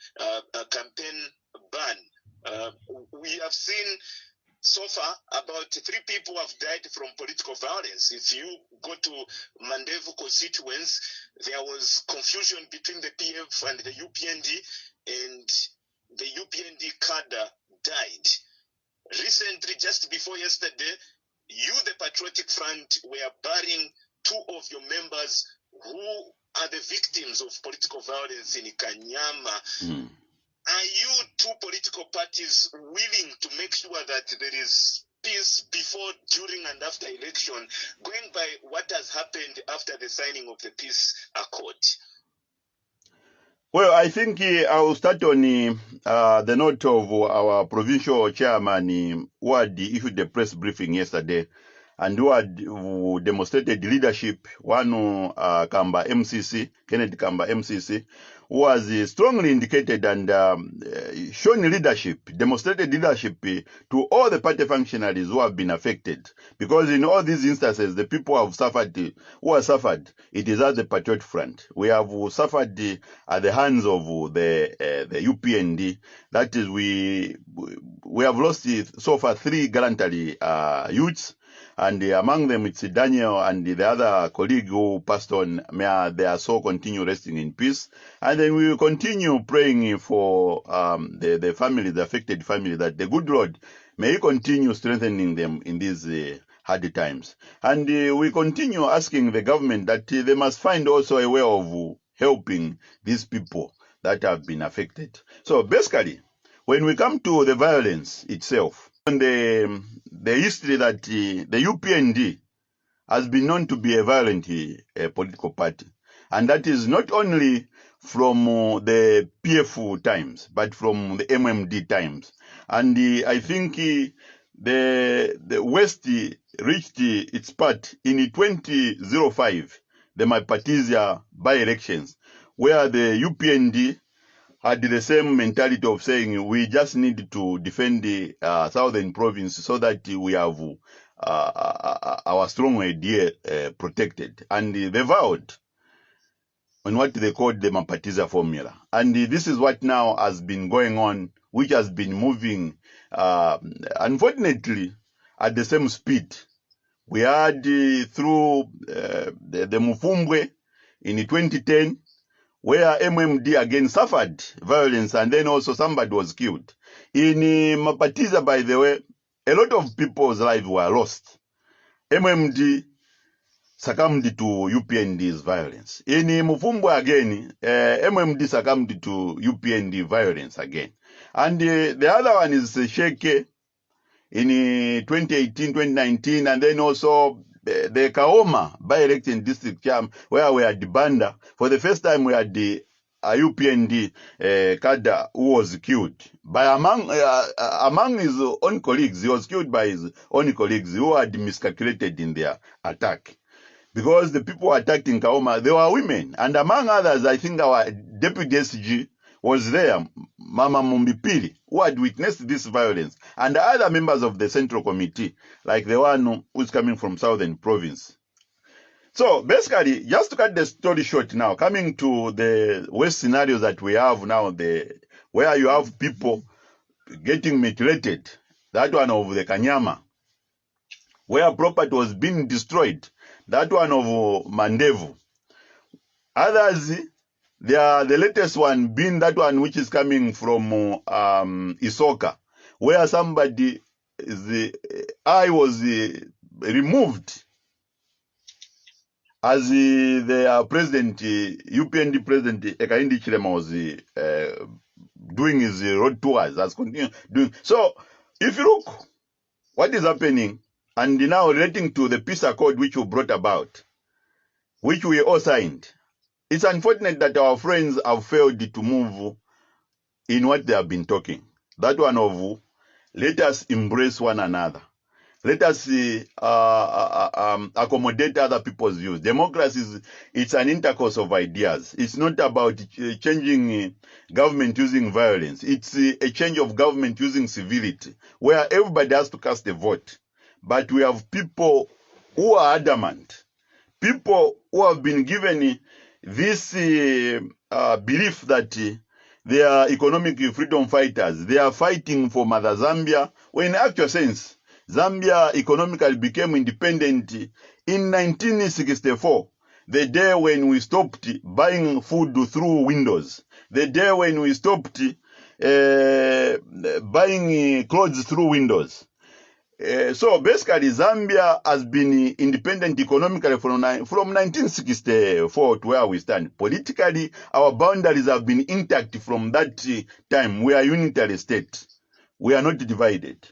campaign ban, we have seen so far about 3 people have died from political violence. If you go to Mandevu constituents, there was confusion between the PF and the UPND, and the UPND cadre died. Recently, just before yesterday, you, the Patriotic Front, were burying 2 of your members who are the victims of political violence in Kanyama. Are you 2 political parties willing to make sure that there is peace before, during, and after election, going by what has happened after the signing of the peace accord? Well, I think I will start on the note of our provincial chairman who had issued the press briefing yesterday, and who demonstrated leadership. One Kamba MCC, Kennedy Kamba MCC, who was strongly indicated and shown leadership, demonstrated leadership to all the party functionaries who have been affected. Because in all these instances, the people who have suffered, it is at the Patriot Front. We have suffered at the hands of the UPND. That is, we have lost so far 3 gallantry youths. And among them, it's Daniel and the other colleague who passed on. May their soul continue resting in peace. And then we will continue praying for the family, the affected family, that the good Lord may He continue strengthening them in these hard times. And we continue asking the government that they must find also a way of helping these people that have been affected. So basically, when we come to the violence itself, and the history that the UPND has been known to be a violent political party, and that is not only from the PF times, but from the MMD times. And I think the West reached its part in 2005, the Mapatizia by-elections, where the UPND had the same mentality of saying we just need to defend the southern province so that we have our strong idea protected. And they vowed on what they called the Mapatiza formula. And this is what now has been going on, which has been moving, unfortunately, at the same speed. We had through the Mufumbwe in 2010, where MMD again suffered violence, and then also somebody was killed. In Mapatiza, by the way, a lot of people's lives were lost. MMD succumbed to UPND's violence. In Mufumbwe again, MMD succumbed to UPND violence again. And the other one is Sheke in 2018, 2019, and then also the Kaoma by-election district camp, where we had the Banda. For the first time, we had the UPND cadre who was killed by among his own colleagues. He was killed by his own colleagues who had miscalculated in their attack. Because the people attacked in Kaoma, they were women. And among others, I think our deputy SG was there, Mama Mumbipili, who had witnessed this violence, and the other members of the Central Committee, like the one who's coming from Southern Province. So basically, just to cut the story short now, coming to the worst scenarios that we have now, where you have people getting mutilated, that one of the Kanyama, where property was being destroyed, that one of Mandevu. Others, the latest one being that one which is coming from Isoka, where somebody eye was removed as the president, UPND president Ekaindi Chilema was doing his road tours, has continued doing. So if you look what is happening, and now relating to the peace accord which we brought about, which we all signed, it's unfortunate that our friends have failed to move in what they have been talking. That one of, let us embrace one another. Let us accommodate other people's views. Democracy it's an intercourse of ideas. It's not about changing government using violence. It's a change of government using civility, where everybody has to cast a vote. But we have people who are adamant, people who have been given this belief that they are economic freedom fighters. They are fighting for Mother Zambia, when in actual sense, Zambia economically became independent in 1964, the day when we stopped buying food through windows, the day when we stopped buying clothes through windows. So basically, Zambia has been independent economically from 1964 to where we stand. Politically, our boundaries have been intact from that time. We are a unitary state. We are not divided.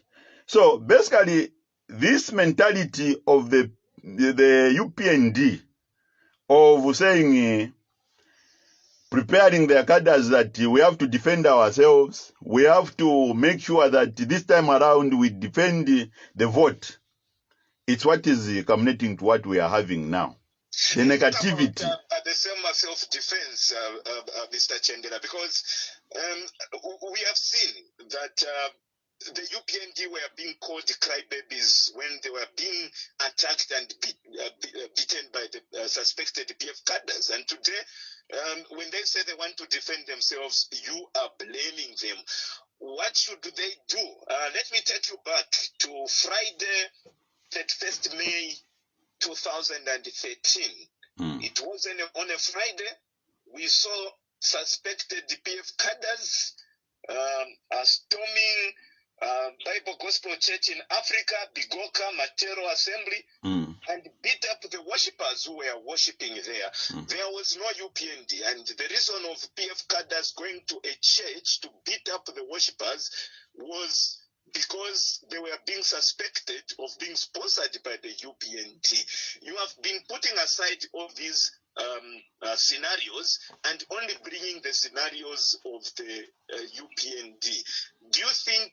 So basically, this mentality of the UPND of saying, preparing their cadres that we have to defend ourselves, we have to make sure that this time around we defend the vote. it's what is culminating to what we are having now. The negativity. About, the same self-defense, Mr. Chendela, because we have seen that the UPND were being called crybabies when they were being attacked and beaten by the suspected PF cadres. And today, when they say they want to defend themselves, you are blaming them. What should they do? Let me take you back to Friday, 31st May 2013. It was on a Friday. We saw suspected PF cadres storming Bible Gospel Church in Africa, Bigoka, Matero Assembly, and beat up the worshippers who were worshipping there. There was no UPND, and the reason of PF cadres going to a church to beat up the worshippers was because they were being suspected of being sponsored by the UPND. You have been putting aside all these scenarios and only bringing the scenarios of the UPND. Do you think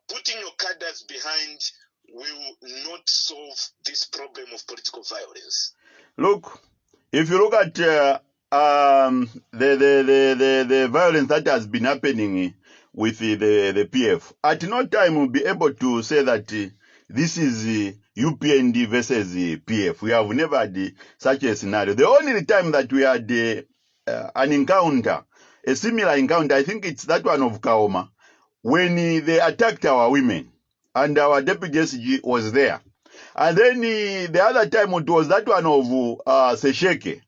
putting your cadres behind will not solve this problem of political violence? Look, if you look at the violence that has been happening with the PF, at no time we'll be able to say that this is UPND versus PF. We have never had such a scenario. The only time that we had an encounter, a similar encounter, I think it's that one of Kaoma, when they attacked our women and our deputy SG was there. And then the other time it was that one of Sesheke,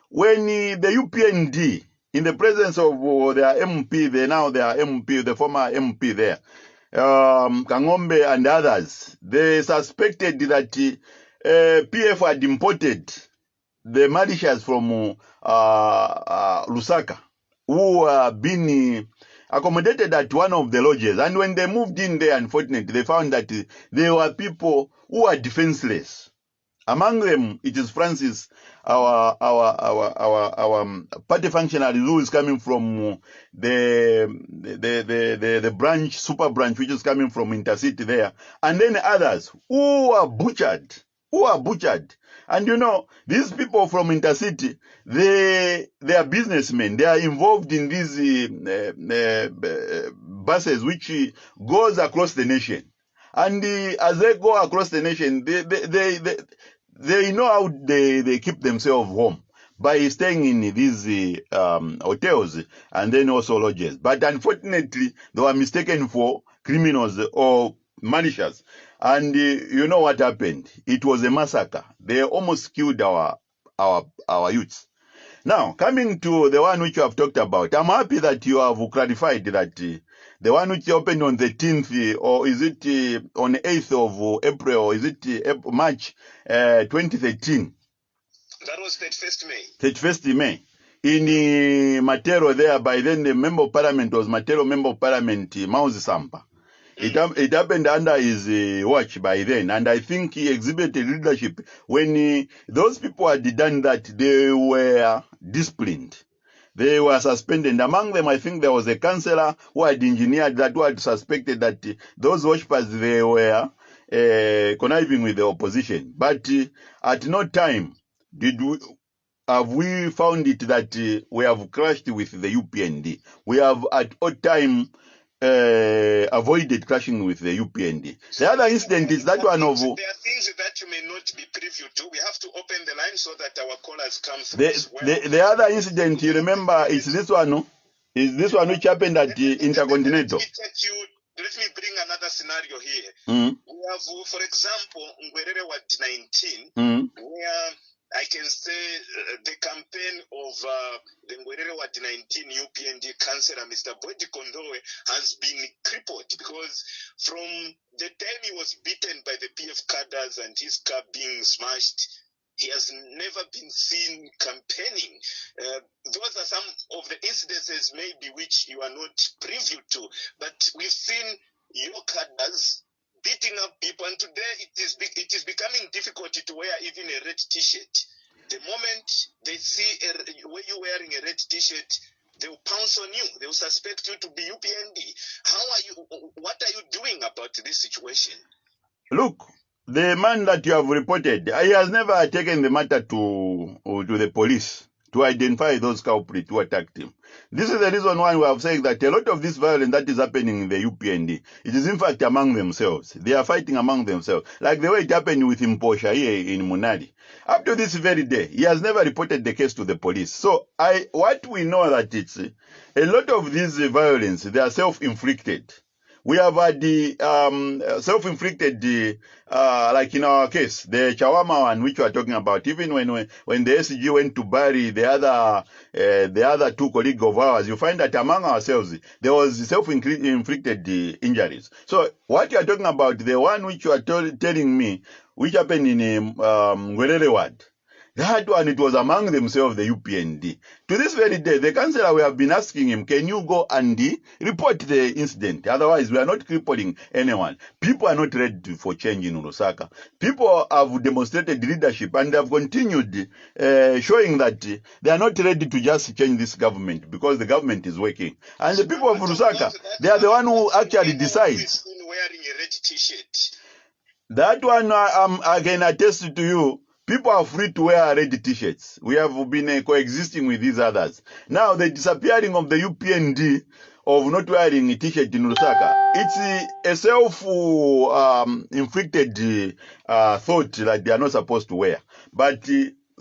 when the UPND, in the presence of their MP, their MP, the former MP there, Kangombe and others, they suspected that PF had imported the militias from Lusaka, who had been accommodated at one of the lodges. And when they moved in there, unfortunately, they found that there were people who are defenseless. Among them, it is Francis, our party functionary who is coming from the branch, super branch, which is coming from Intercity there, and then others who are butchered. And you know, these people from Intercity, they are businessmen. They are involved in these buses which goes across the nation. And as they go across the nation, they know how they keep themselves warm by staying in these hotels and then also lodges. But unfortunately, they were mistaken for criminals or malicious. And you know what happened? It was a massacre. They almost killed our youths. Now, coming to the one which you have talked about, I'm happy that you have clarified that the one which opened on the 10th, or is it on the 8th of April, or is it March 2013? That was 31st May. 31st May. In Matero there, by then the Member of Parliament was Matero Member of Parliament, Mauzi Sampa. It happened under his watch by then, and I think he exhibited leadership. When those people had done that, they were disciplined. They were suspended. Among them, I think there was a councillor who had engineered that, who had suspected that those worshippers, they were conniving with the opposition. But at no time have we found it that we have clashed with the UPND. We have at all time avoided clashing with the UPND. The other incident is that one of... There are things that you may not be privy to. We have to open the line so that our callers come through as well. The other incident, you remember, is this one, no? Is this one which happened at Intercontinental? Let me bring another scenario here. We have, for example, Ngwerere Ward 19, where I can say the campaign of the Ngwerere Ward 19 UPND councillor, Mr. Bodi Kondowe, has been crippled because from the time he was beaten by the PF cadres and his car being smashed, he has never been seen campaigning. Those are some of the incidences maybe which you are not privy to, but we've seen your cadres beating up people, and today it is becoming difficult to wear even a red t-shirt. The moment they see you wearing a red t-shirt, they will pounce on you. They will suspect you to be UPND. What are you doing about this situation? Look, the man that you have reported, he has never taken the matter to the police to identify those culprits who attacked him. This is the reason why we have said that a lot of this violence that is happening in the UPND, it is in fact among themselves. They are fighting among themselves. Like the way it happened with Mposha here in Munali. Up to this very day, he has never reported the case to the police. So what we know that it's a lot of this violence, they are self-inflicted. We have had the self-inflicted, like in our case, the Chawama one, which we are talking about. Even when the SG went to bury the other two colleagues of ours, you find that among ourselves there was self-inflicted injuries. So what you are talking about, the one which you are telling me, which happened in Ngwerere ward. That one, it was among themselves, the UPND. To this very day, the councillor, we have been asking him, can you go and report the incident? Otherwise, we are not crippling anyone. People are not ready for change in Lusaka. People have demonstrated leadership and have continued showing that they are not ready to just change this government because the government is working. And the people of Lusaka, they are the one who actually decide. Wearing a red t-shirt. That one, I can attest to you. People are free to wear red t-shirts. We have been coexisting with these others. Now, the disappearing of the UPND of not wearing a t-shirt in Lusaka, it's a self-inflicted thought that they are not supposed to wear. But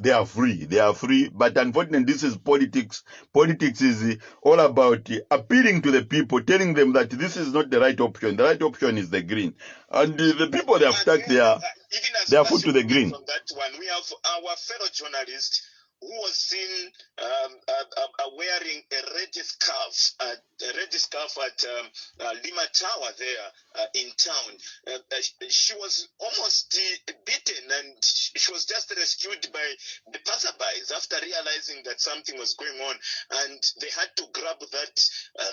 they are free. They are free. But unfortunately, this is politics. Politics is all about appealing to the people, telling them that this is not the right option. The right option is the green. And the people, they have stuck their foot to the green. From that one, we have our fellow journalist who was seen wearing a red scarf at Lima Tower there in town. She was almost beaten, and she was just rescued by the passerbys after realizing that something was going on, and they had to grab that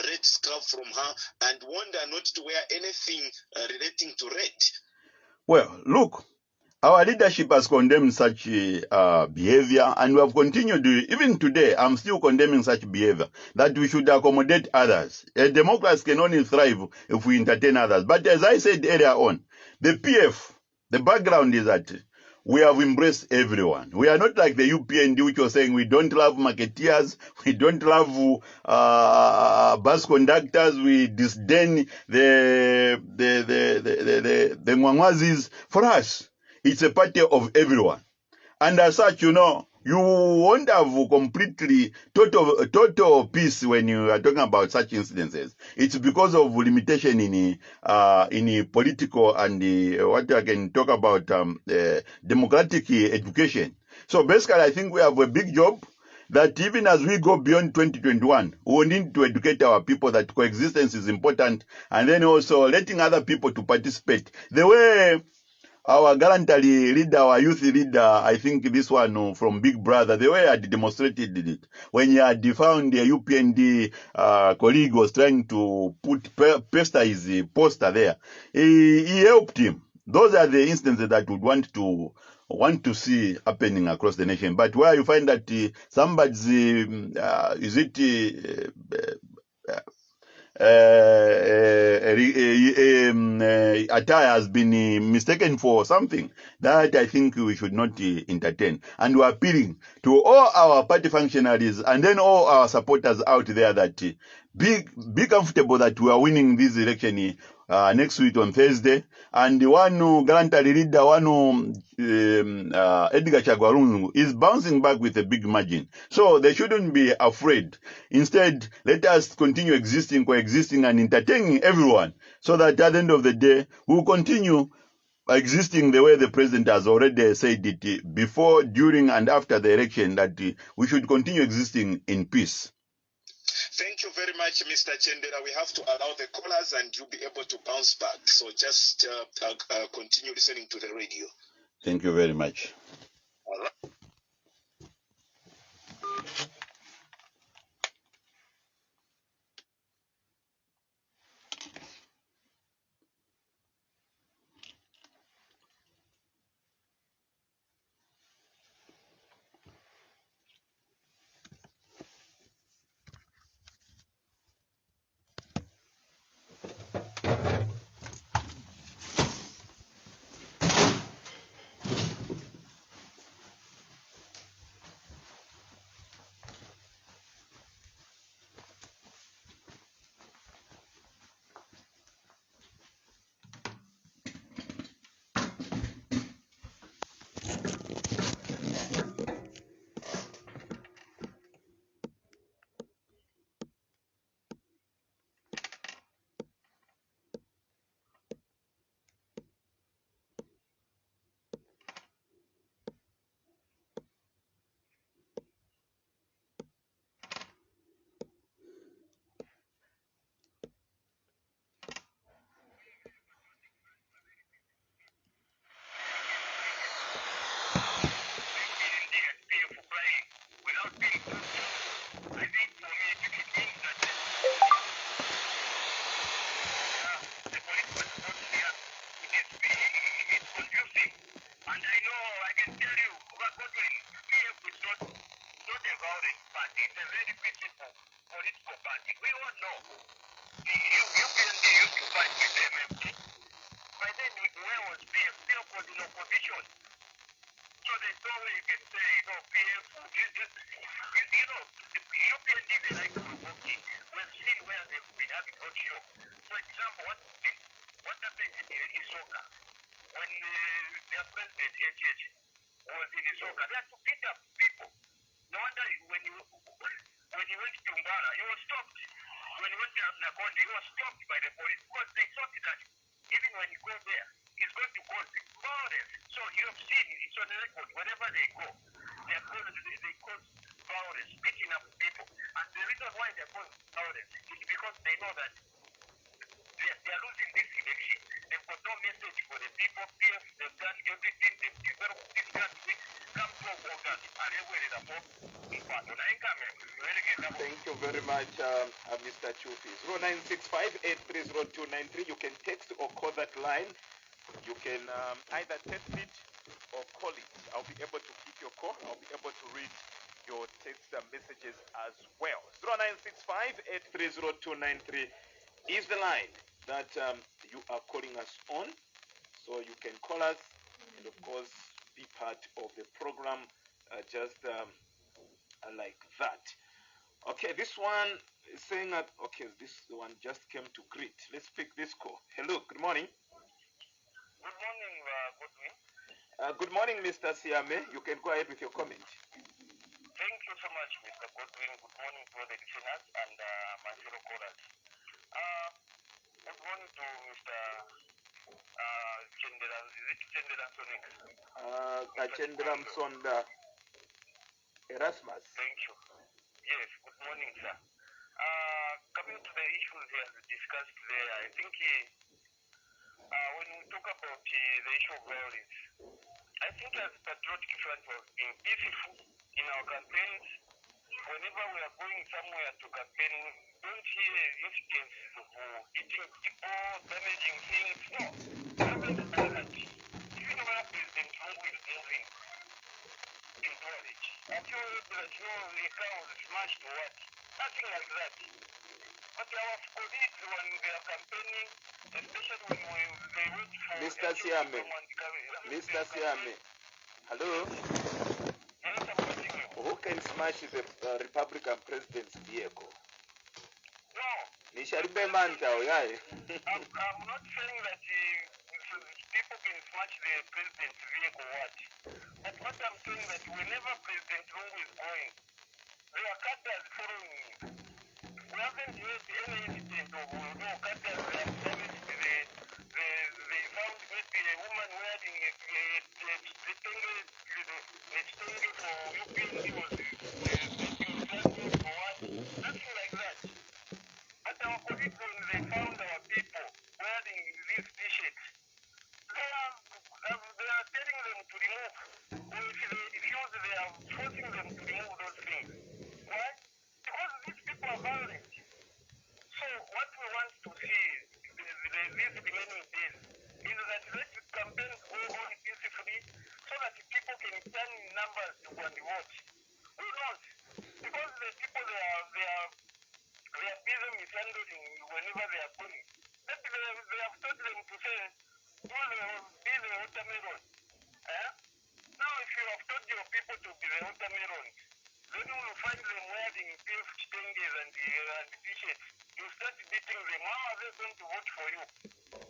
red scarf from her and warned her not to wear anything relating to red. Well, look, our leadership has condemned such behavior, and we have continued. Even today, I'm still condemning such behavior, that we should accommodate others. A democracy can only thrive if we entertain others. But as I said earlier on, the PF, the background is that we have embraced everyone. We are not like the UPND, which was saying we don't love marketeers, we don't love bus conductors, we disdain the Mwangwazis. For us, it's a party of everyone. And as such, you won't have completely total peace when you are talking about such incidences. It's because of limitation in political and what I can talk about democratic education. So basically, I think we have a big job that even as we go beyond 2021, we need to educate our people that coexistence is important, and then also letting other people to participate. The way our gallantry leader, our youth leader, I think this one from Big Brother, the way I demonstrated it, when he had found a UPND colleague was trying to pester his poster there, he helped him. Those are the instances that would want to see happening across the nation. But where you find that somebody's, attire has been mistaken for something, that I think we should not entertain. And we're appealing to all our party functionaries and then all our supporters out there that be comfortable that we are winning this election next week on Thursday. And the one gallantry leader, Edgar Chagwa is bouncing back with a big margin. So they shouldn't be afraid. Instead, let us continue coexisting and entertaining everyone, so that at the end of the day, we'll continue existing the way the president has already said it before, during, and after the election, that we should continue existing in peace. Thank you very much, Mr. Chendera. We have to allow the callers and you'll be able to bounce back. So just continue listening to the radio. Thank you very much. All right. party. It's a very peaceful political party. We all know. UPND used to fight with the MMT. But then where was PF? PF was in opposition. So there's no way you can say, PF, the UPND, they like to provoke it. We've seen where they've been having hot show. For example, what happened in Isoka? When their president, HH, was in Isoka, they had to beat up people. No wonder when he went to Mbara, he was stopped. When he went to Nakondi, he was stopped by the police because they thought that even when he goes there, he's going to cause violence. So you have seen, it's on the record, wherever they go, they cause violence, beating up people. And the reason why they cause violence is because they know that they are losing this election. They've got no message for the people. PF, they've done everything. They've developed this country. Come to August, and they will report. Thank you very much, Mr. Chufi. 0965-830-293. You can text or call that line. You can either text it or call it. I'll be able to pick your call. I'll be able to read your text and messages as well. 0965-830-293 is the line that you are calling us on. So you can call us and, of course, be part of the program just like that. Okay, this one is saying that, okay, this one just came to greet. Let's pick this call. Hello, good morning. Good morning, Godwin. Good morning, Mr. Siame. You can go ahead with your comment. Thank you so much, Mr. Godwin. Good morning to all the listeners and my fellow callers. Good morning to Mr. Chendera. Is it Chendera Sonic? Chendera Msonda Erasmus. Thank you. Yes, good morning, sir. Coming to the issues here discussed today, I think when we talk about the issue of violence, I think as Patriotic Front we have been peaceful in our campaigns. Whenever we are going somewhere to campaign, we don't hear incidents of hitting people, damaging things. No, it happens like that. Even where President Lungu is moving in knowledge, until the car was smashed or what, nothing like that. But our colleagues, when they are campaigning, especially when they wait for... Mr. Siame. Mr. Siame. Hello? Yes, I'm watching you. Who can smash the Republican president's vehicle? No. Nisharibe Manta, yeah. I'm not saying that people can smash the president's vehicle or what. But what I'm saying that whenever President Lungu is going, there are cadres following him. We haven't heard any incident of cadres that have damaged they found maybe a woman wearing a stenge for UPND was or what. Nothing like that. But our colleagues, when they found our people wearing these t-shirts, they are telling them to remove. Or if they refuse, they are forcing them to remove those things. Why? Because these people are violent. So what we want to see these remaining days is that let the campaigns go on peacefully so that people can turn in numbers to go and vote. Who knows? Because the people they are busy mishandling whenever they are going. Maybe they have told them to say, be the watermelon. Now if you have told your people to be the watermelon, then you will find them wearing PF tenges and t-shirts. You start beating them. How are they going to vote for you?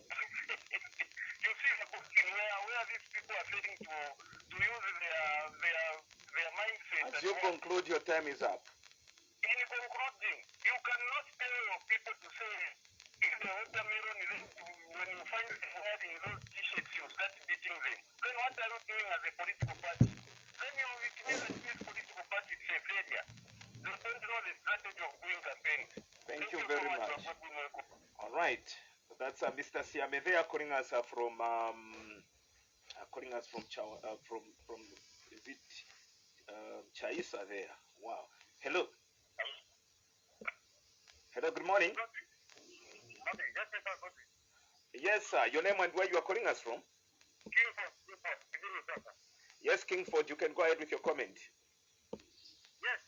You see where these people are failing to use their mindset. As you conclude, your time is up. In concluding, you cannot tell your people to say, if the watermelon is when you find them wearing those t-shirts, you start beating them. Then what are you doing as a political party? Then it means that this political party is a failure. They don't know the strategy of doing campaigns. Thank you very much. All right. That's Mr. Siame. They are calling us from is it Chaisa there? Wow. Hello. Hello. Good morning. Yes, sir. Your name and where you are calling us from? Kingford. Yes, Kingford. You can go ahead with your comment. Yes.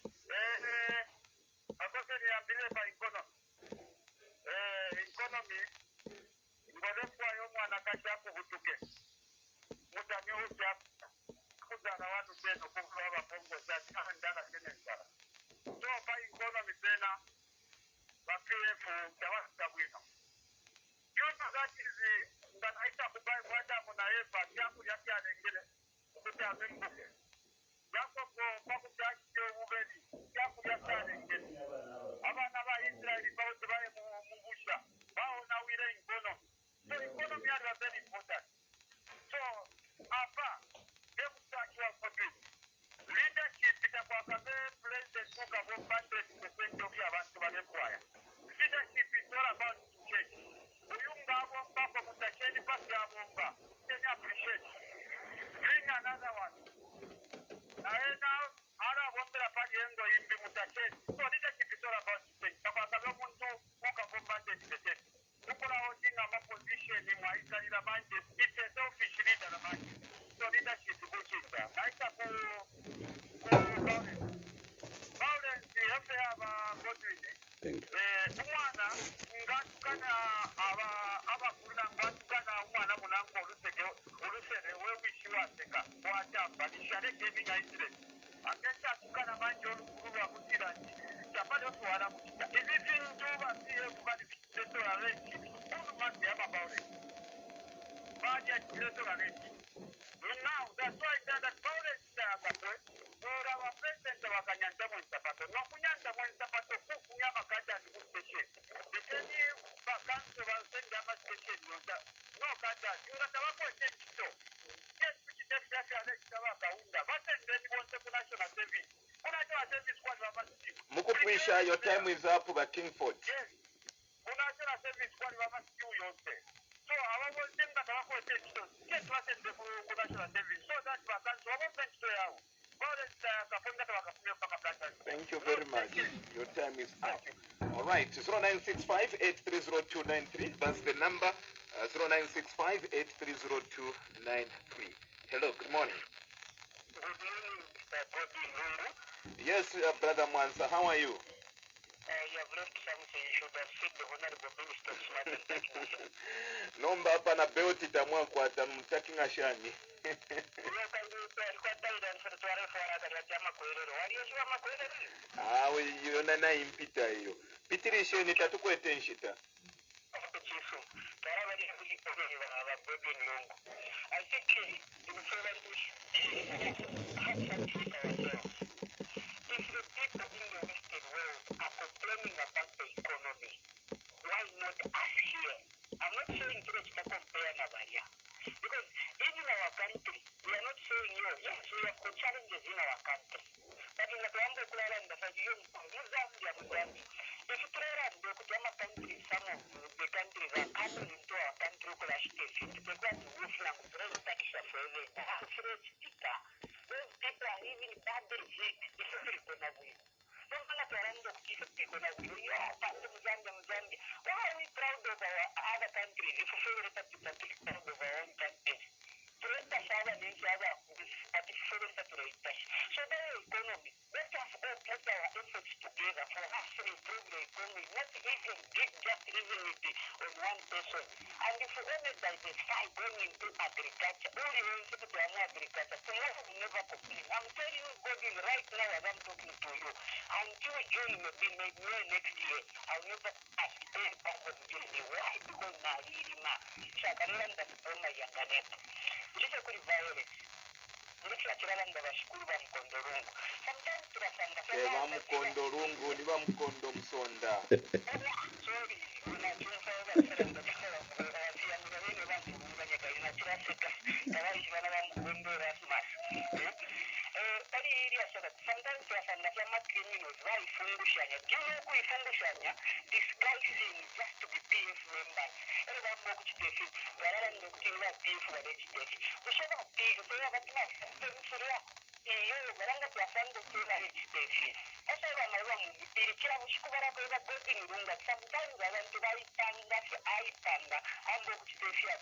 Akose niambile pa economy. Economy ngolefu ayo mwana kashaku butuke. Mutanyo uja kuzana watu tena kukula wapongo zati ndala tena ndala. So pa economy tena bakirefu tawasa bwino. Yuta zati nganaita kubai mwada munaefa jaku yake anengele kutia membuke. Japo kwa kutaki ubedi jaku yake anengele. Abana ba Israeli bawuze baye mubusha baona wire economy. So economy are very important. So apa ekutakiwa kopi leadership itakuwa kabe president kuka bo budget of abantu banekwaya. Leadership is all about change. Uyunga abo mpaka mutacheni pasi abomba. Can you appreciate? Bring another one. Now ara wondera pagi engo imbi mutacheni. So leadership is all about change. Kwa kabe muntu kuka bo budget change. Ukora holding a position in Maikalila Manje, it's a selfish leader of Manje. So leadership is good. Naita ku violence, if they have a good reason. Umwana, ngatukana abakula ngatukana umwana munango ulusere wewishiwaseka wajamba nishare giving incident. Akesha tukana manje olukulu wakutira nti chapade okuwala mukita. Everything tuba siye kubali fiteto la reki. Unu mati ama baure. Baji ya fiteto la reki. Now, that's why that violence kakwe. Ura wa president wakanyanja mwensapato. No kunyanja mwensapato kukunyama kaja ni kustation. Dikeni vakanso wansenda ma station yonja. No kaja. Yura tawako etenchito. Yes, kuchitefi yake alekita wakaunda. Vasendeni wonse ku national service. Unajua service kwa wamasimu. Mukupwisha, your time is up by Kingford. Yes. Unajua service kwa wamasimu yonse. So our thing that wako etenchito. Yes, wasende ku national service. So that vakanso wapenchito yao. Thank you very much. Your time is up. All right, 0965-830293. That's the number. 0965-830293. Hello, good morning. Good morning, Mr. Godwin. Yes, Brother Mwansa, how are you? You have left something. You should have said the Honorable Minister of Smart and Technology. Nomba hapa na belt itamwa kwa tamtaki ngashani. Awe yona na impita hiyo. Pitirishe nitatukwete nshita. I think in further if the people in the Western world are complaining about the economy, why not us here? I'm not saying to compare Navaria. Because even our country, we are not saying yes, we have got challenges in our country. But in the Rwanda, if you play around the country, some of the countries are coming into our country, those people are even badly hit. It's a very good way. Don't let around the people that we are Mozambique. Why are we proud of our other countries if we feel that we are proud of our own country? So let us have an answer at the first separators. So the economy, let us all put our efforts together for us to improve the economy, not even just even on one person. And if we only diversify going into agriculture, only when we put our agriculture, tomorrow will never complain. I'm telling you, Godwin, right now as I'm talking to you, until June maybe next year, I'll never ask any part of June. Why? Because now, Shakaranda from my younger net. This is very violent. Sometimes Eva mkondorungu, niba mkondo msonda. disguising just to be PF members. iyo baranga tuyasanga kera registration ese bamaze mu bipiri kira bushikubara ko ba boti nirunga sometimes abantu bayitanga ayitanga ando kuchiteshia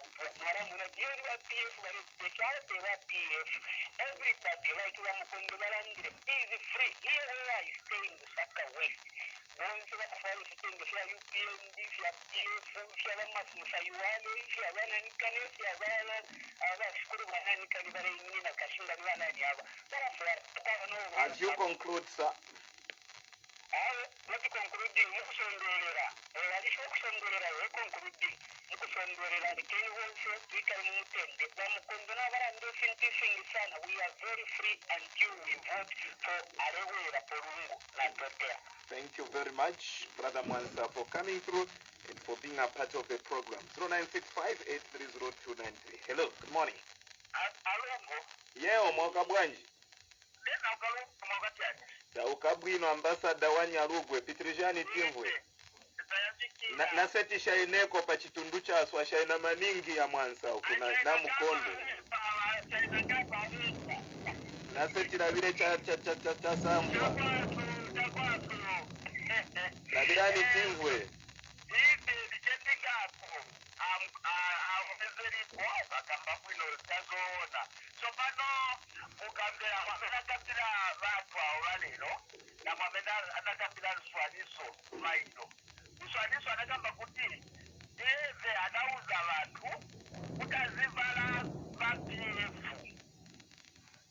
mara muna jeri wa PF bari special te wa PF everybody like wa mukondo barangire is free here where I stay in the Saka West once what I follow sitting the UPND ya PF ya masu sayuale ya wana nikane ya wana aba shukuru wana nikane bare nina kashinda wana ni aba. As you conclude, sir. Let me conclude mukusondorera alisho kusondorera we conclude mukusondorera ikeni wonse twikari mutende bamukondo n'abarande finishing sana we are very free until we vote for Arewera Porungu na Totea. Thank you very much, Brother Mwansa, for coming through and for being a part of the program. 0965-830-293. Hello, good morning. Alongo. Yeah, Mwaka Bwanji. Ukabwino ambassador wa Nyarugwe Petrijani Timvwe na seti shaineko pa chitundu cha swa shaina maningi ya Mwansa kuna na Mukondo na seti la vile cha Sambwa na Birani Timvwe so pano ukambera wakatira watu awalero na mwamena anakambira swaliso maino swaliso anakamba kuti eze anauza watu utazivala PF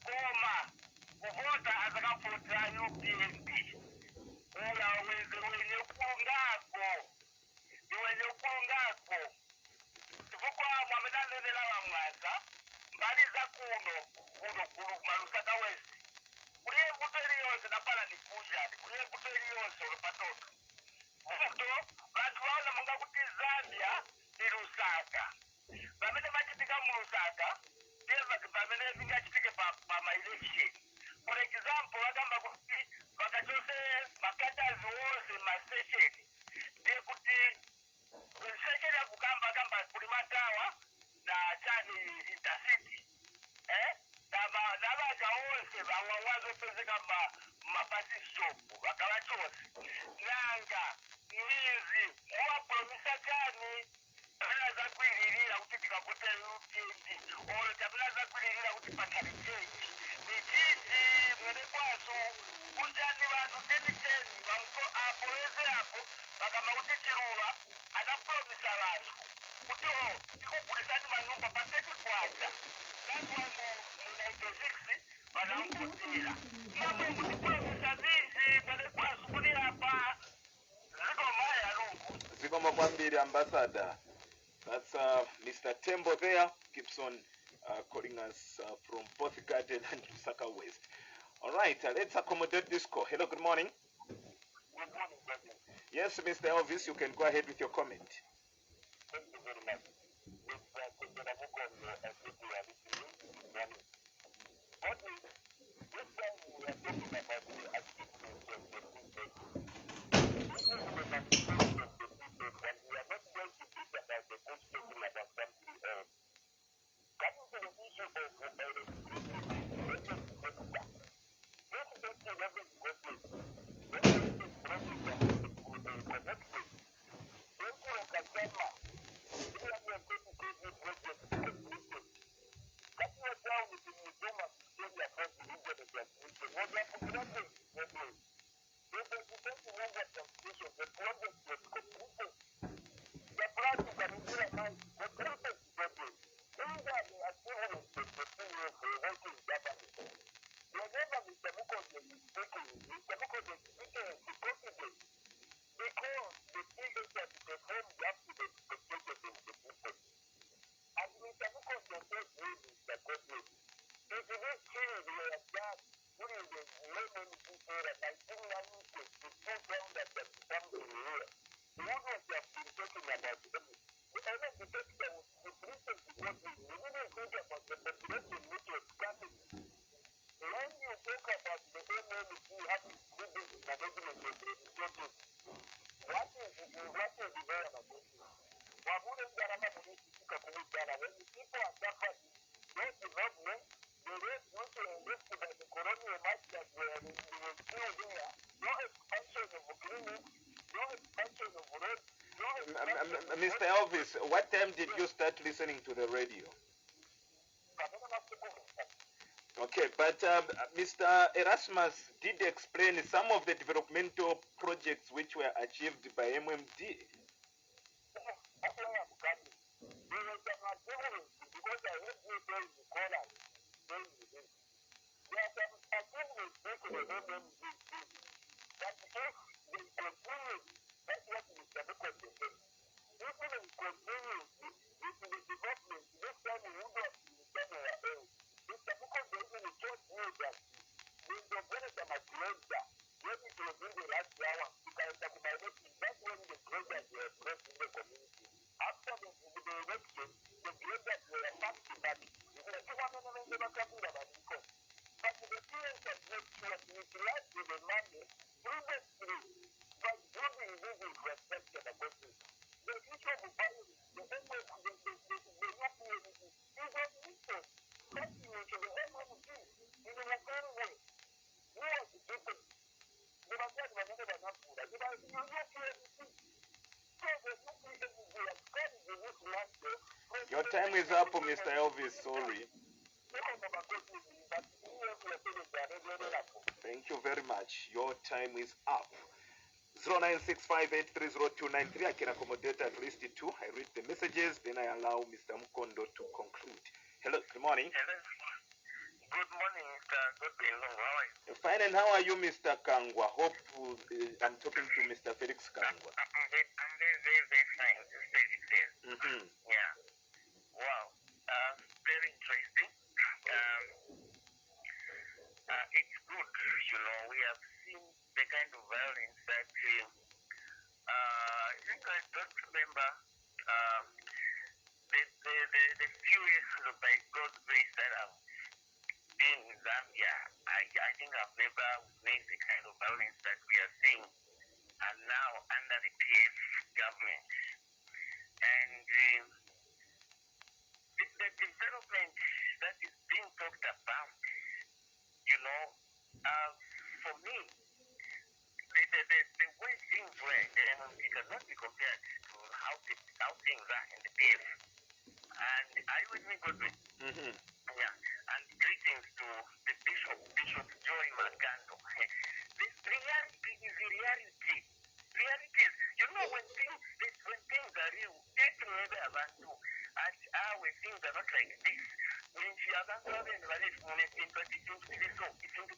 koma kuvota azakafutira UPND ula wenye kulungako chifukwa mwamena nzela wa Mwanza mbali za kuno malusaka wezi kuliye kuteli yose napala ni kuja kuliye kuteli yose ulipatoka kuto bantu waona munga kuti Zambia ni Lusaka bamene machitika mu Lusaka teva bamene vinga chitike pa ma-election for example wakamba kuti wakachose makatazi wose ma-station ndiye kuti station ya kukamba kamba kulimatawa na chani intercity nabaka wose bawawazo pezeka mapati shopu bakala chose nanga nizi muwapromisa chani tabila za kuililira kuti tikakote UPND olo tabila za kuililira kuti patali change ni chichi mwene kwaso kunjani bantu teni bamuko apoleze apo bakama kuti chirula anapromisa bantu kuti tikugulisani manyumba paseki kwacha that's why mu 96 banamukutira mambo mutipromisa zizi mwene kwaso kuli apa zikomaya lungu zikoma kwambiri ambassador. That's Mr. Tembo there, keeps on calling us from both Garden and Lusaka West. All right, let's accommodate this call. Hello, good morning. Good morning, brother. Yes, Mr. Elvis, you can go ahead with your comment. Thank you very much. This time we are talking about the achievements of the people. This is the achievements of the people, and we are not going to speak about the good people about something else. Coming to the issue of Mr. Elvis, what time did you start listening to the radio? Okay, but Mr. Erasmus did explain some of the developmental projects which were achieved by MMD. Your time is up, Mr. Elvis. Sorry. Thank you very much. Your time is up. 0965830293. I can accommodate at least two. I read the messages, then I allow Mr. Mukondo to conclude. Hello, good morning. Hello. Good morning, Mr. Godwin. How are you? Fine, and how are you, Mr. Kangwa? Hope I'm talking to Mr. Felix Kangwa. I'm very fine. Mm-hmm. Yeah. Wow. Very interesting. It's good. We have seen the kind of violence that I think I don't remember the few years by God's grace that I've been in Zambia. I think I've never witnessed the kind of violence that we are seeing and now under the PF government. And the development that is being talked about, for me, the way things were, it cannot be compared to how things are in the PF. And are you with me, Godwin? Mm-hmm. Yeah. And greetings to the Bishop Joy Magando. The reality is a reality. Reality is, when things are real, it's never about to. And when things are not like this, when she has answered and managed to make it becomes difficult.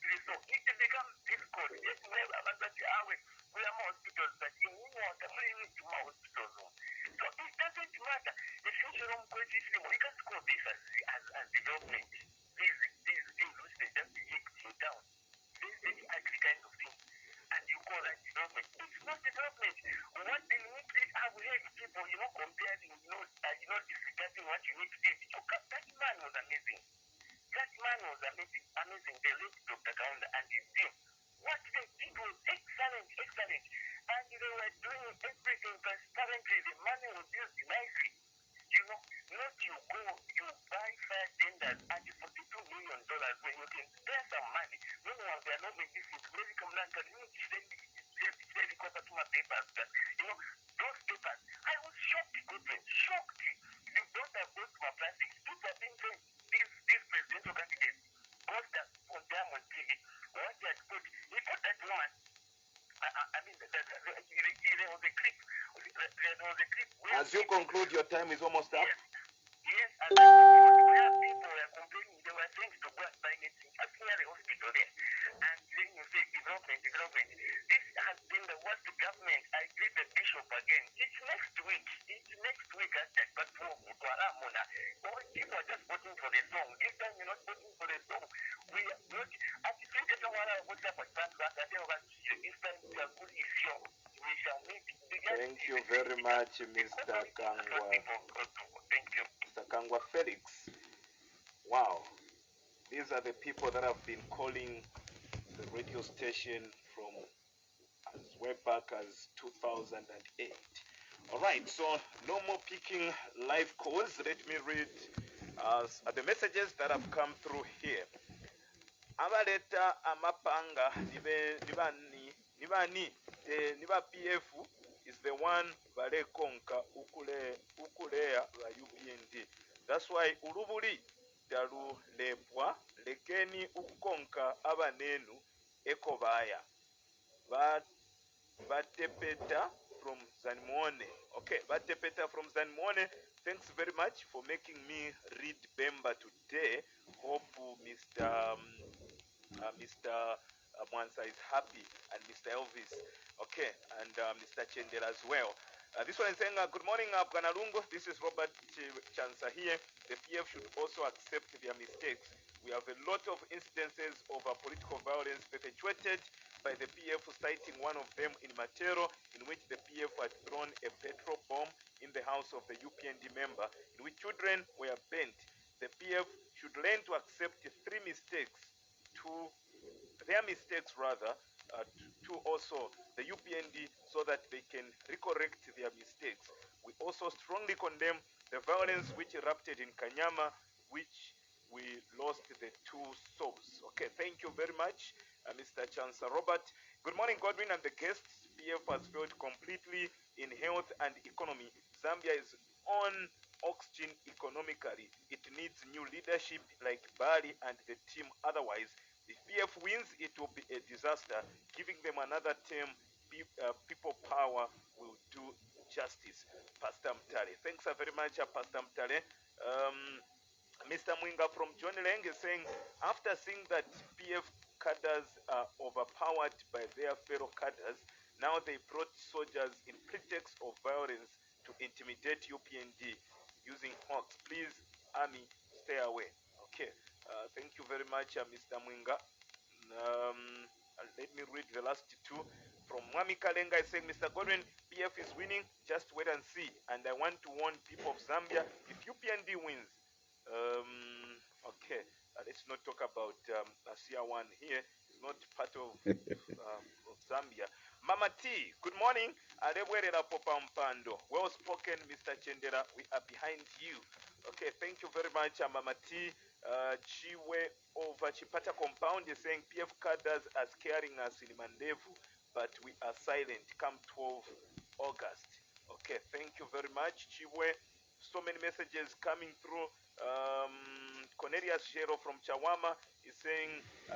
It's never about that. We are more hospitals, but in New really to more hospitals. So it doesn't matter. The future of we can call this as development. These things which they just in town. This ugly kind of thing. And you call that development. It's not development. What they need to have people, comparing, disregarding what you need to do. That man was amazing. Amazing. They left Dr. Kaunda and his team. What they did was excellent. And they were doing everything transparently. The money was used nicely. Not you go, you buy fire tenders at $42 million when you can spare some money. Meanwhile, they are not making this medical land. Can you send the copper to my papers? Those papers. I was shocked, Goodwin. Shocked. You don't have those to my plastics. People have been saying this presidential candidate goes on Diamond TV. What they had put, he put that woman. There was a clip. As you conclude, your time is almost up. Yes, and where people were complaining, they were saying to go and buy medicine at near the hospital there. And then you say development. This has been the worst government. I agree the bishop again. It's next week at that platform. People are just voting for the song. This time you're not voting for the song. We are not. At the same time, this time we are good if you. We shall meet. Thank you very much, Mr. Kangwa. Thank you. Mr. Kangwa Felix. Wow. These are the people that have been calling the radio station from as way back as 2008. All right, so no more picking live calls. Let me read the messages that have come through here. Abaleta amapanga nibani niba PF is the one bale konka ukulea la UPND. That's why ulubuli dalu lepwa lekeni ukonka abanenu ekobaya. Batepeta from Zanmone. Okay, Batepeta from Zanmone. Thanks very much for making me read Bemba today. Hope Mr. Mwansa is happy, and Mr. Elvis. Okay, and Mr. Chendel as well. This one is saying, good morning, Bwana Lungo. This is Robert Chansa here. The PF should also accept their mistakes. We have a lot of incidences of political violence perpetuated by the PF, citing one of them in Matero, in which the PF had thrown a petrol bomb in the house of the UPND member, in which children were burnt. The PF should learn to accept their mistakes to also the UPND, so that they can recorrect their mistakes. We also strongly condemn the violence which erupted in Kanyama, which we lost the 2 souls. Okay, thank you very much, Mr. Chancellor Robert. Good morning, Godwin and the guests. PF has failed completely in health and economy. Zambia is on oxygen economically. It needs new leadership like Bali and the team. Otherwise, if PF wins, it will be a disaster. Giving them another term, people power will do justice. Pastor Mtale. Thanks very much, Pastor Mtale. Mr. Mwinga from Johnny Lang is saying, after seeing that PF cadres are overpowered by their fellow cadres, now they brought soldiers in pretext of violence to intimidate UPND using hawks. Please, Army, stay away. Okay. Thank you very much, Mr. Mwinga. Let me read the last 2. From Mwami Kalenga is saying, Mr. Godwin, PF is winning, just wait and see. And I want to warn people of Zambia, if UPND wins, okay, let's not talk about Asia 1 here. It's not part of Zambia. Mama T, good morning. Well spoken, Mr. Chendera. We are behind you. Okay, thank you very much, Mama T. Chiwe over Chipata compound is saying PF cadres are scaring us in Mandevu, but we are silent come 12 August. Okay, thank you very much, Chiwe. So many messages coming through. Cornelius Shero from Chawama is saying,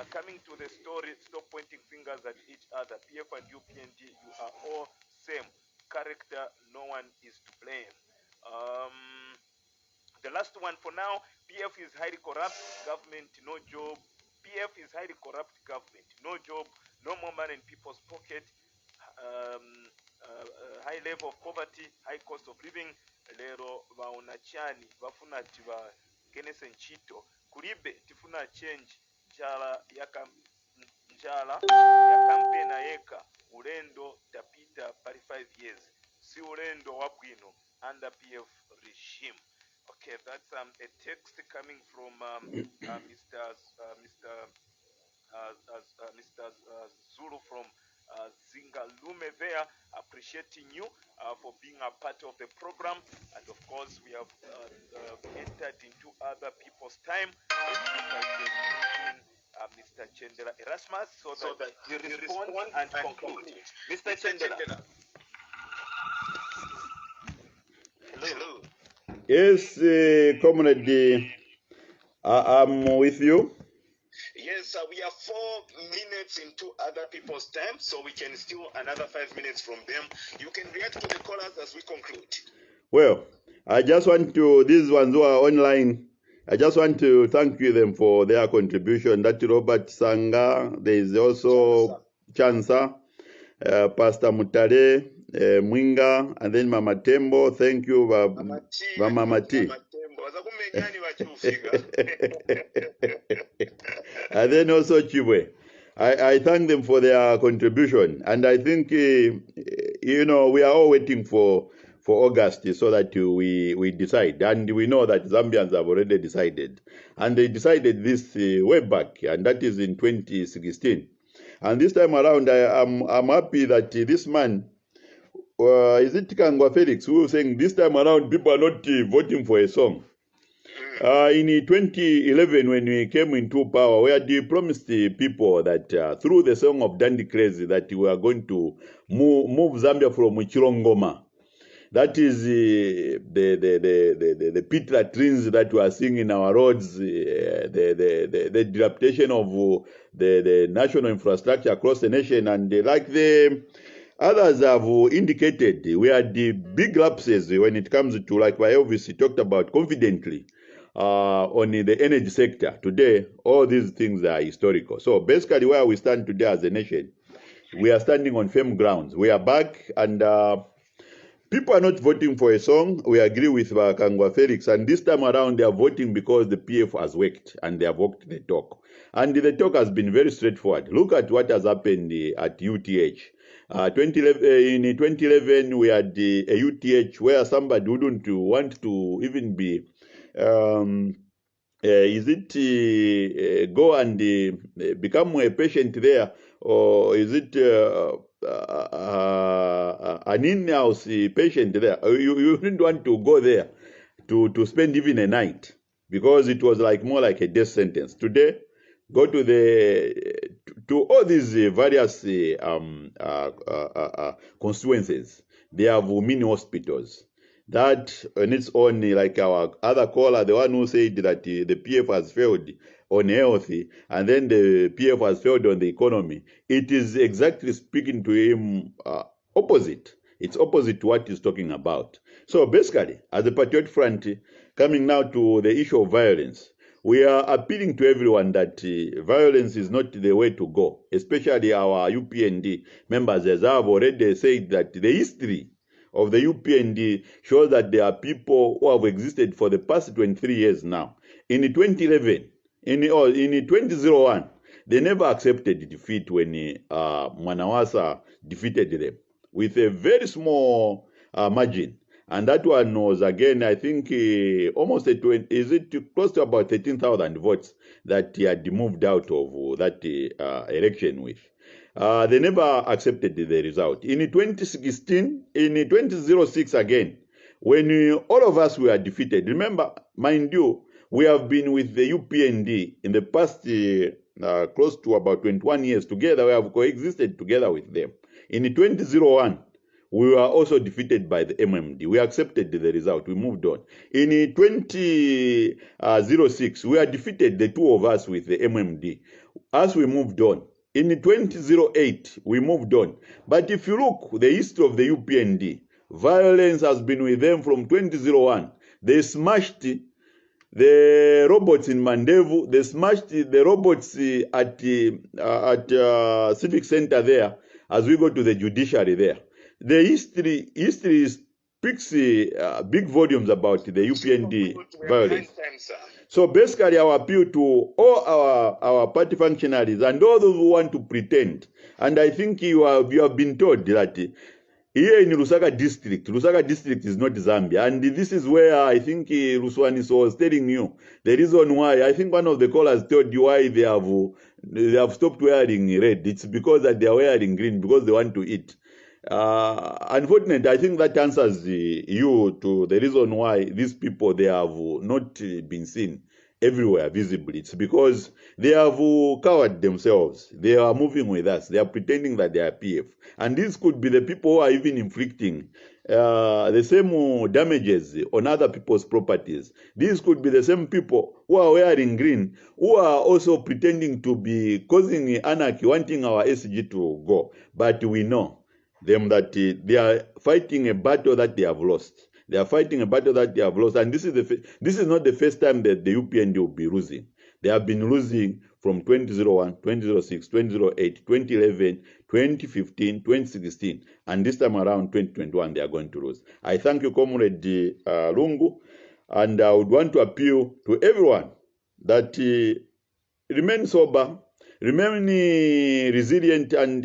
coming to the story, stop pointing fingers at each other. PF and UPND, you are all same character, no one is to blame. The last one for now, PF is highly corrupt, government, no job. PF is highly corrupt, government, no job, no more money in people's pocket, high level of poverty, high cost of living. Lero baunachani bafuna tiba kenese nchito kulibe tifuna change njala ya kampena yeka ulendo tapita 5 years, si ulendo wabwino under PF regime. Okay, that's a text coming from Mr. Zulu from Zingalume there, appreciating you for being a part of the program. And of course, we have entered into other people's time. Mr. Chendela Erasmus, so that he respond and conclude. Mr. Chendela. Hello. Yes, comrade, I'm with you. Yes, we are 4 minutes into other people's time, so we can steal another 5 minutes from them. You can react to the callers as we conclude. Well, I just want to, these ones who are online, I just want to thank them for their contribution. That Robert Sanga, there is also Chansa, Pastor Mutare, Mwinga, and then Mama Tembo. Thank you, Mama T. And then also Chibwe. I thank them for their contribution. And I think, we are all waiting for August so that we decide. And we know that Zambians have already decided. And they decided this way back, and that is in 2016. And this time around, I'm happy that this man, is it Kangwa Felix, who was saying this time around people are not voting for a song. In 2011, when we came into power, we had promised the people that through the song of Dandy Crazy that we are going to move Zambia from Chirongoma. That is the pit latrines that we are seeing in our roads, the dilapidation of the national infrastructure across the nation, and like the others have indicated, we had the big lapses when it comes to, like Elvis talked about confidently, on the energy sector. Today, all these things are historical. So basically where we stand today as a nation, we are standing on firm grounds. We are back, and people are not voting for a song. We agree with Kangwa Felix, and this time around they are voting because the PF has worked and they have walked the talk. And the talk has been very straightforward. Look at what has happened at UTH. In 2011, we had a UTH where somebody wouldn't want to even be, go and become a patient there, or is it an in-house patient there? You didn't want to go there to spend even a night, because it was like more like a death sentence. Today, go to all these various constituencies. They have mini hospitals. That on its own, like our other caller, the one who said that the PF has failed on health, and then the PF has failed on the economy. It is exactly speaking to him opposite. It's opposite to what he's talking about. So basically, as a Patriot Front, coming now to the issue of violence, we are appealing to everyone that violence is not the way to go, especially our UPND members, as I have already said, that the history of the UPND shows that there are people who have existed for the past 23 years now. In 2011, in 2001, they never accepted defeat when Mwanawasa defeated them with a very small margin. And that one was, again, I think almost close to about 13,000 votes that he had moved out of that election with. They never accepted the result. In 2016, in 2006 again, when all of us were defeated, remember, mind you, we have been with the UPND in the past close to about 21 years together. We have coexisted together with them. In 2001, we were also defeated by the MMD. We accepted the result. We moved on. In 2006, we are defeated, the two of us, with the MMD. As we moved on. In 2008, we moved on. But if you look, the history of the UPND, violence has been with them from 2001. They smashed the robots in Mandevu. They smashed the robots at Civic Center there, as we go to the judiciary there. The history speaks big volumes about the UPND violence. So basically, our appeal to all our party functionaries and all those who want to pretend, and I think you have been told that here in Lusaka district is not Zambia, and this is where I think Ruswanis was telling you the reason why. I think one of the callers told you why they have stopped wearing red. It's because that they are wearing green because they want to eat. Unfortunately, I think that answers you to the reason why these people, they have not been seen everywhere visibly. It's because they have covered themselves. They are moving with us. They are pretending that they are PF. And these could be the people who are even inflicting the same damages on other people's properties. These could be the same people who are wearing green, who are also pretending to be causing anarchy, wanting our SG to go. But we know them that they are fighting a battle that they have lost. They are fighting a battle that they have lost, and this is not the first time that the UPND will be losing. They have been losing from 2001, 2006, 2008, 2011, 2015, 2016, and this time around 2021 they are going to lose. I thank you, Comrade Lungu, and I would want to appeal to everyone that remain sober, remain resilient, and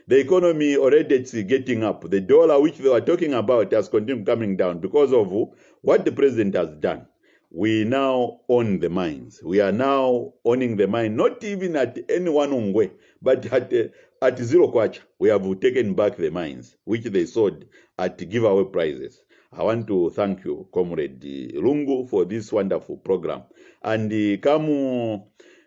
the economy already is getting up. The dollar, which they were talking about, has continued coming down because of what the president has done. We now own the mines. We are now owning the mine, not even at any one Ongwe, but at Zero Kwacha. We have taken back the mines, which they sold at giveaway prices. I want to thank you, Comrade Lungu, for this wonderful program. And come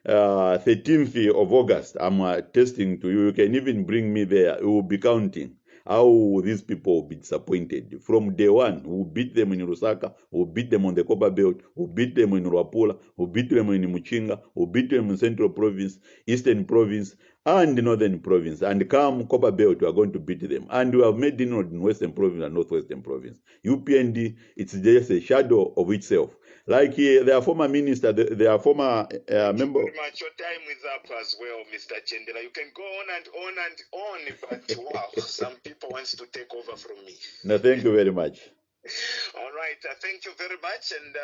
13th of August, I'm testing to you. You can even bring me there. We will be counting how these people will be disappointed. From day one, we'll beat them in Lusaka, we'll beat them on the Copper Belt, we'll beat them in Ruapula, we'll beat them in Muchinga, we'll beat them in Central Province, Eastern Province, and Northern Province. And come Copper Belt, we are going to beat them. And we have made inroad in Western Province and Northwestern Province. UPND, it's just a shadow of itself. Like their former minister, their former member. Very much. Your time is up as well, Mr. Chendela. You can go on and on and on, but wow, some people want to take over from me. No, thank you very much. All right. Thank you very much. And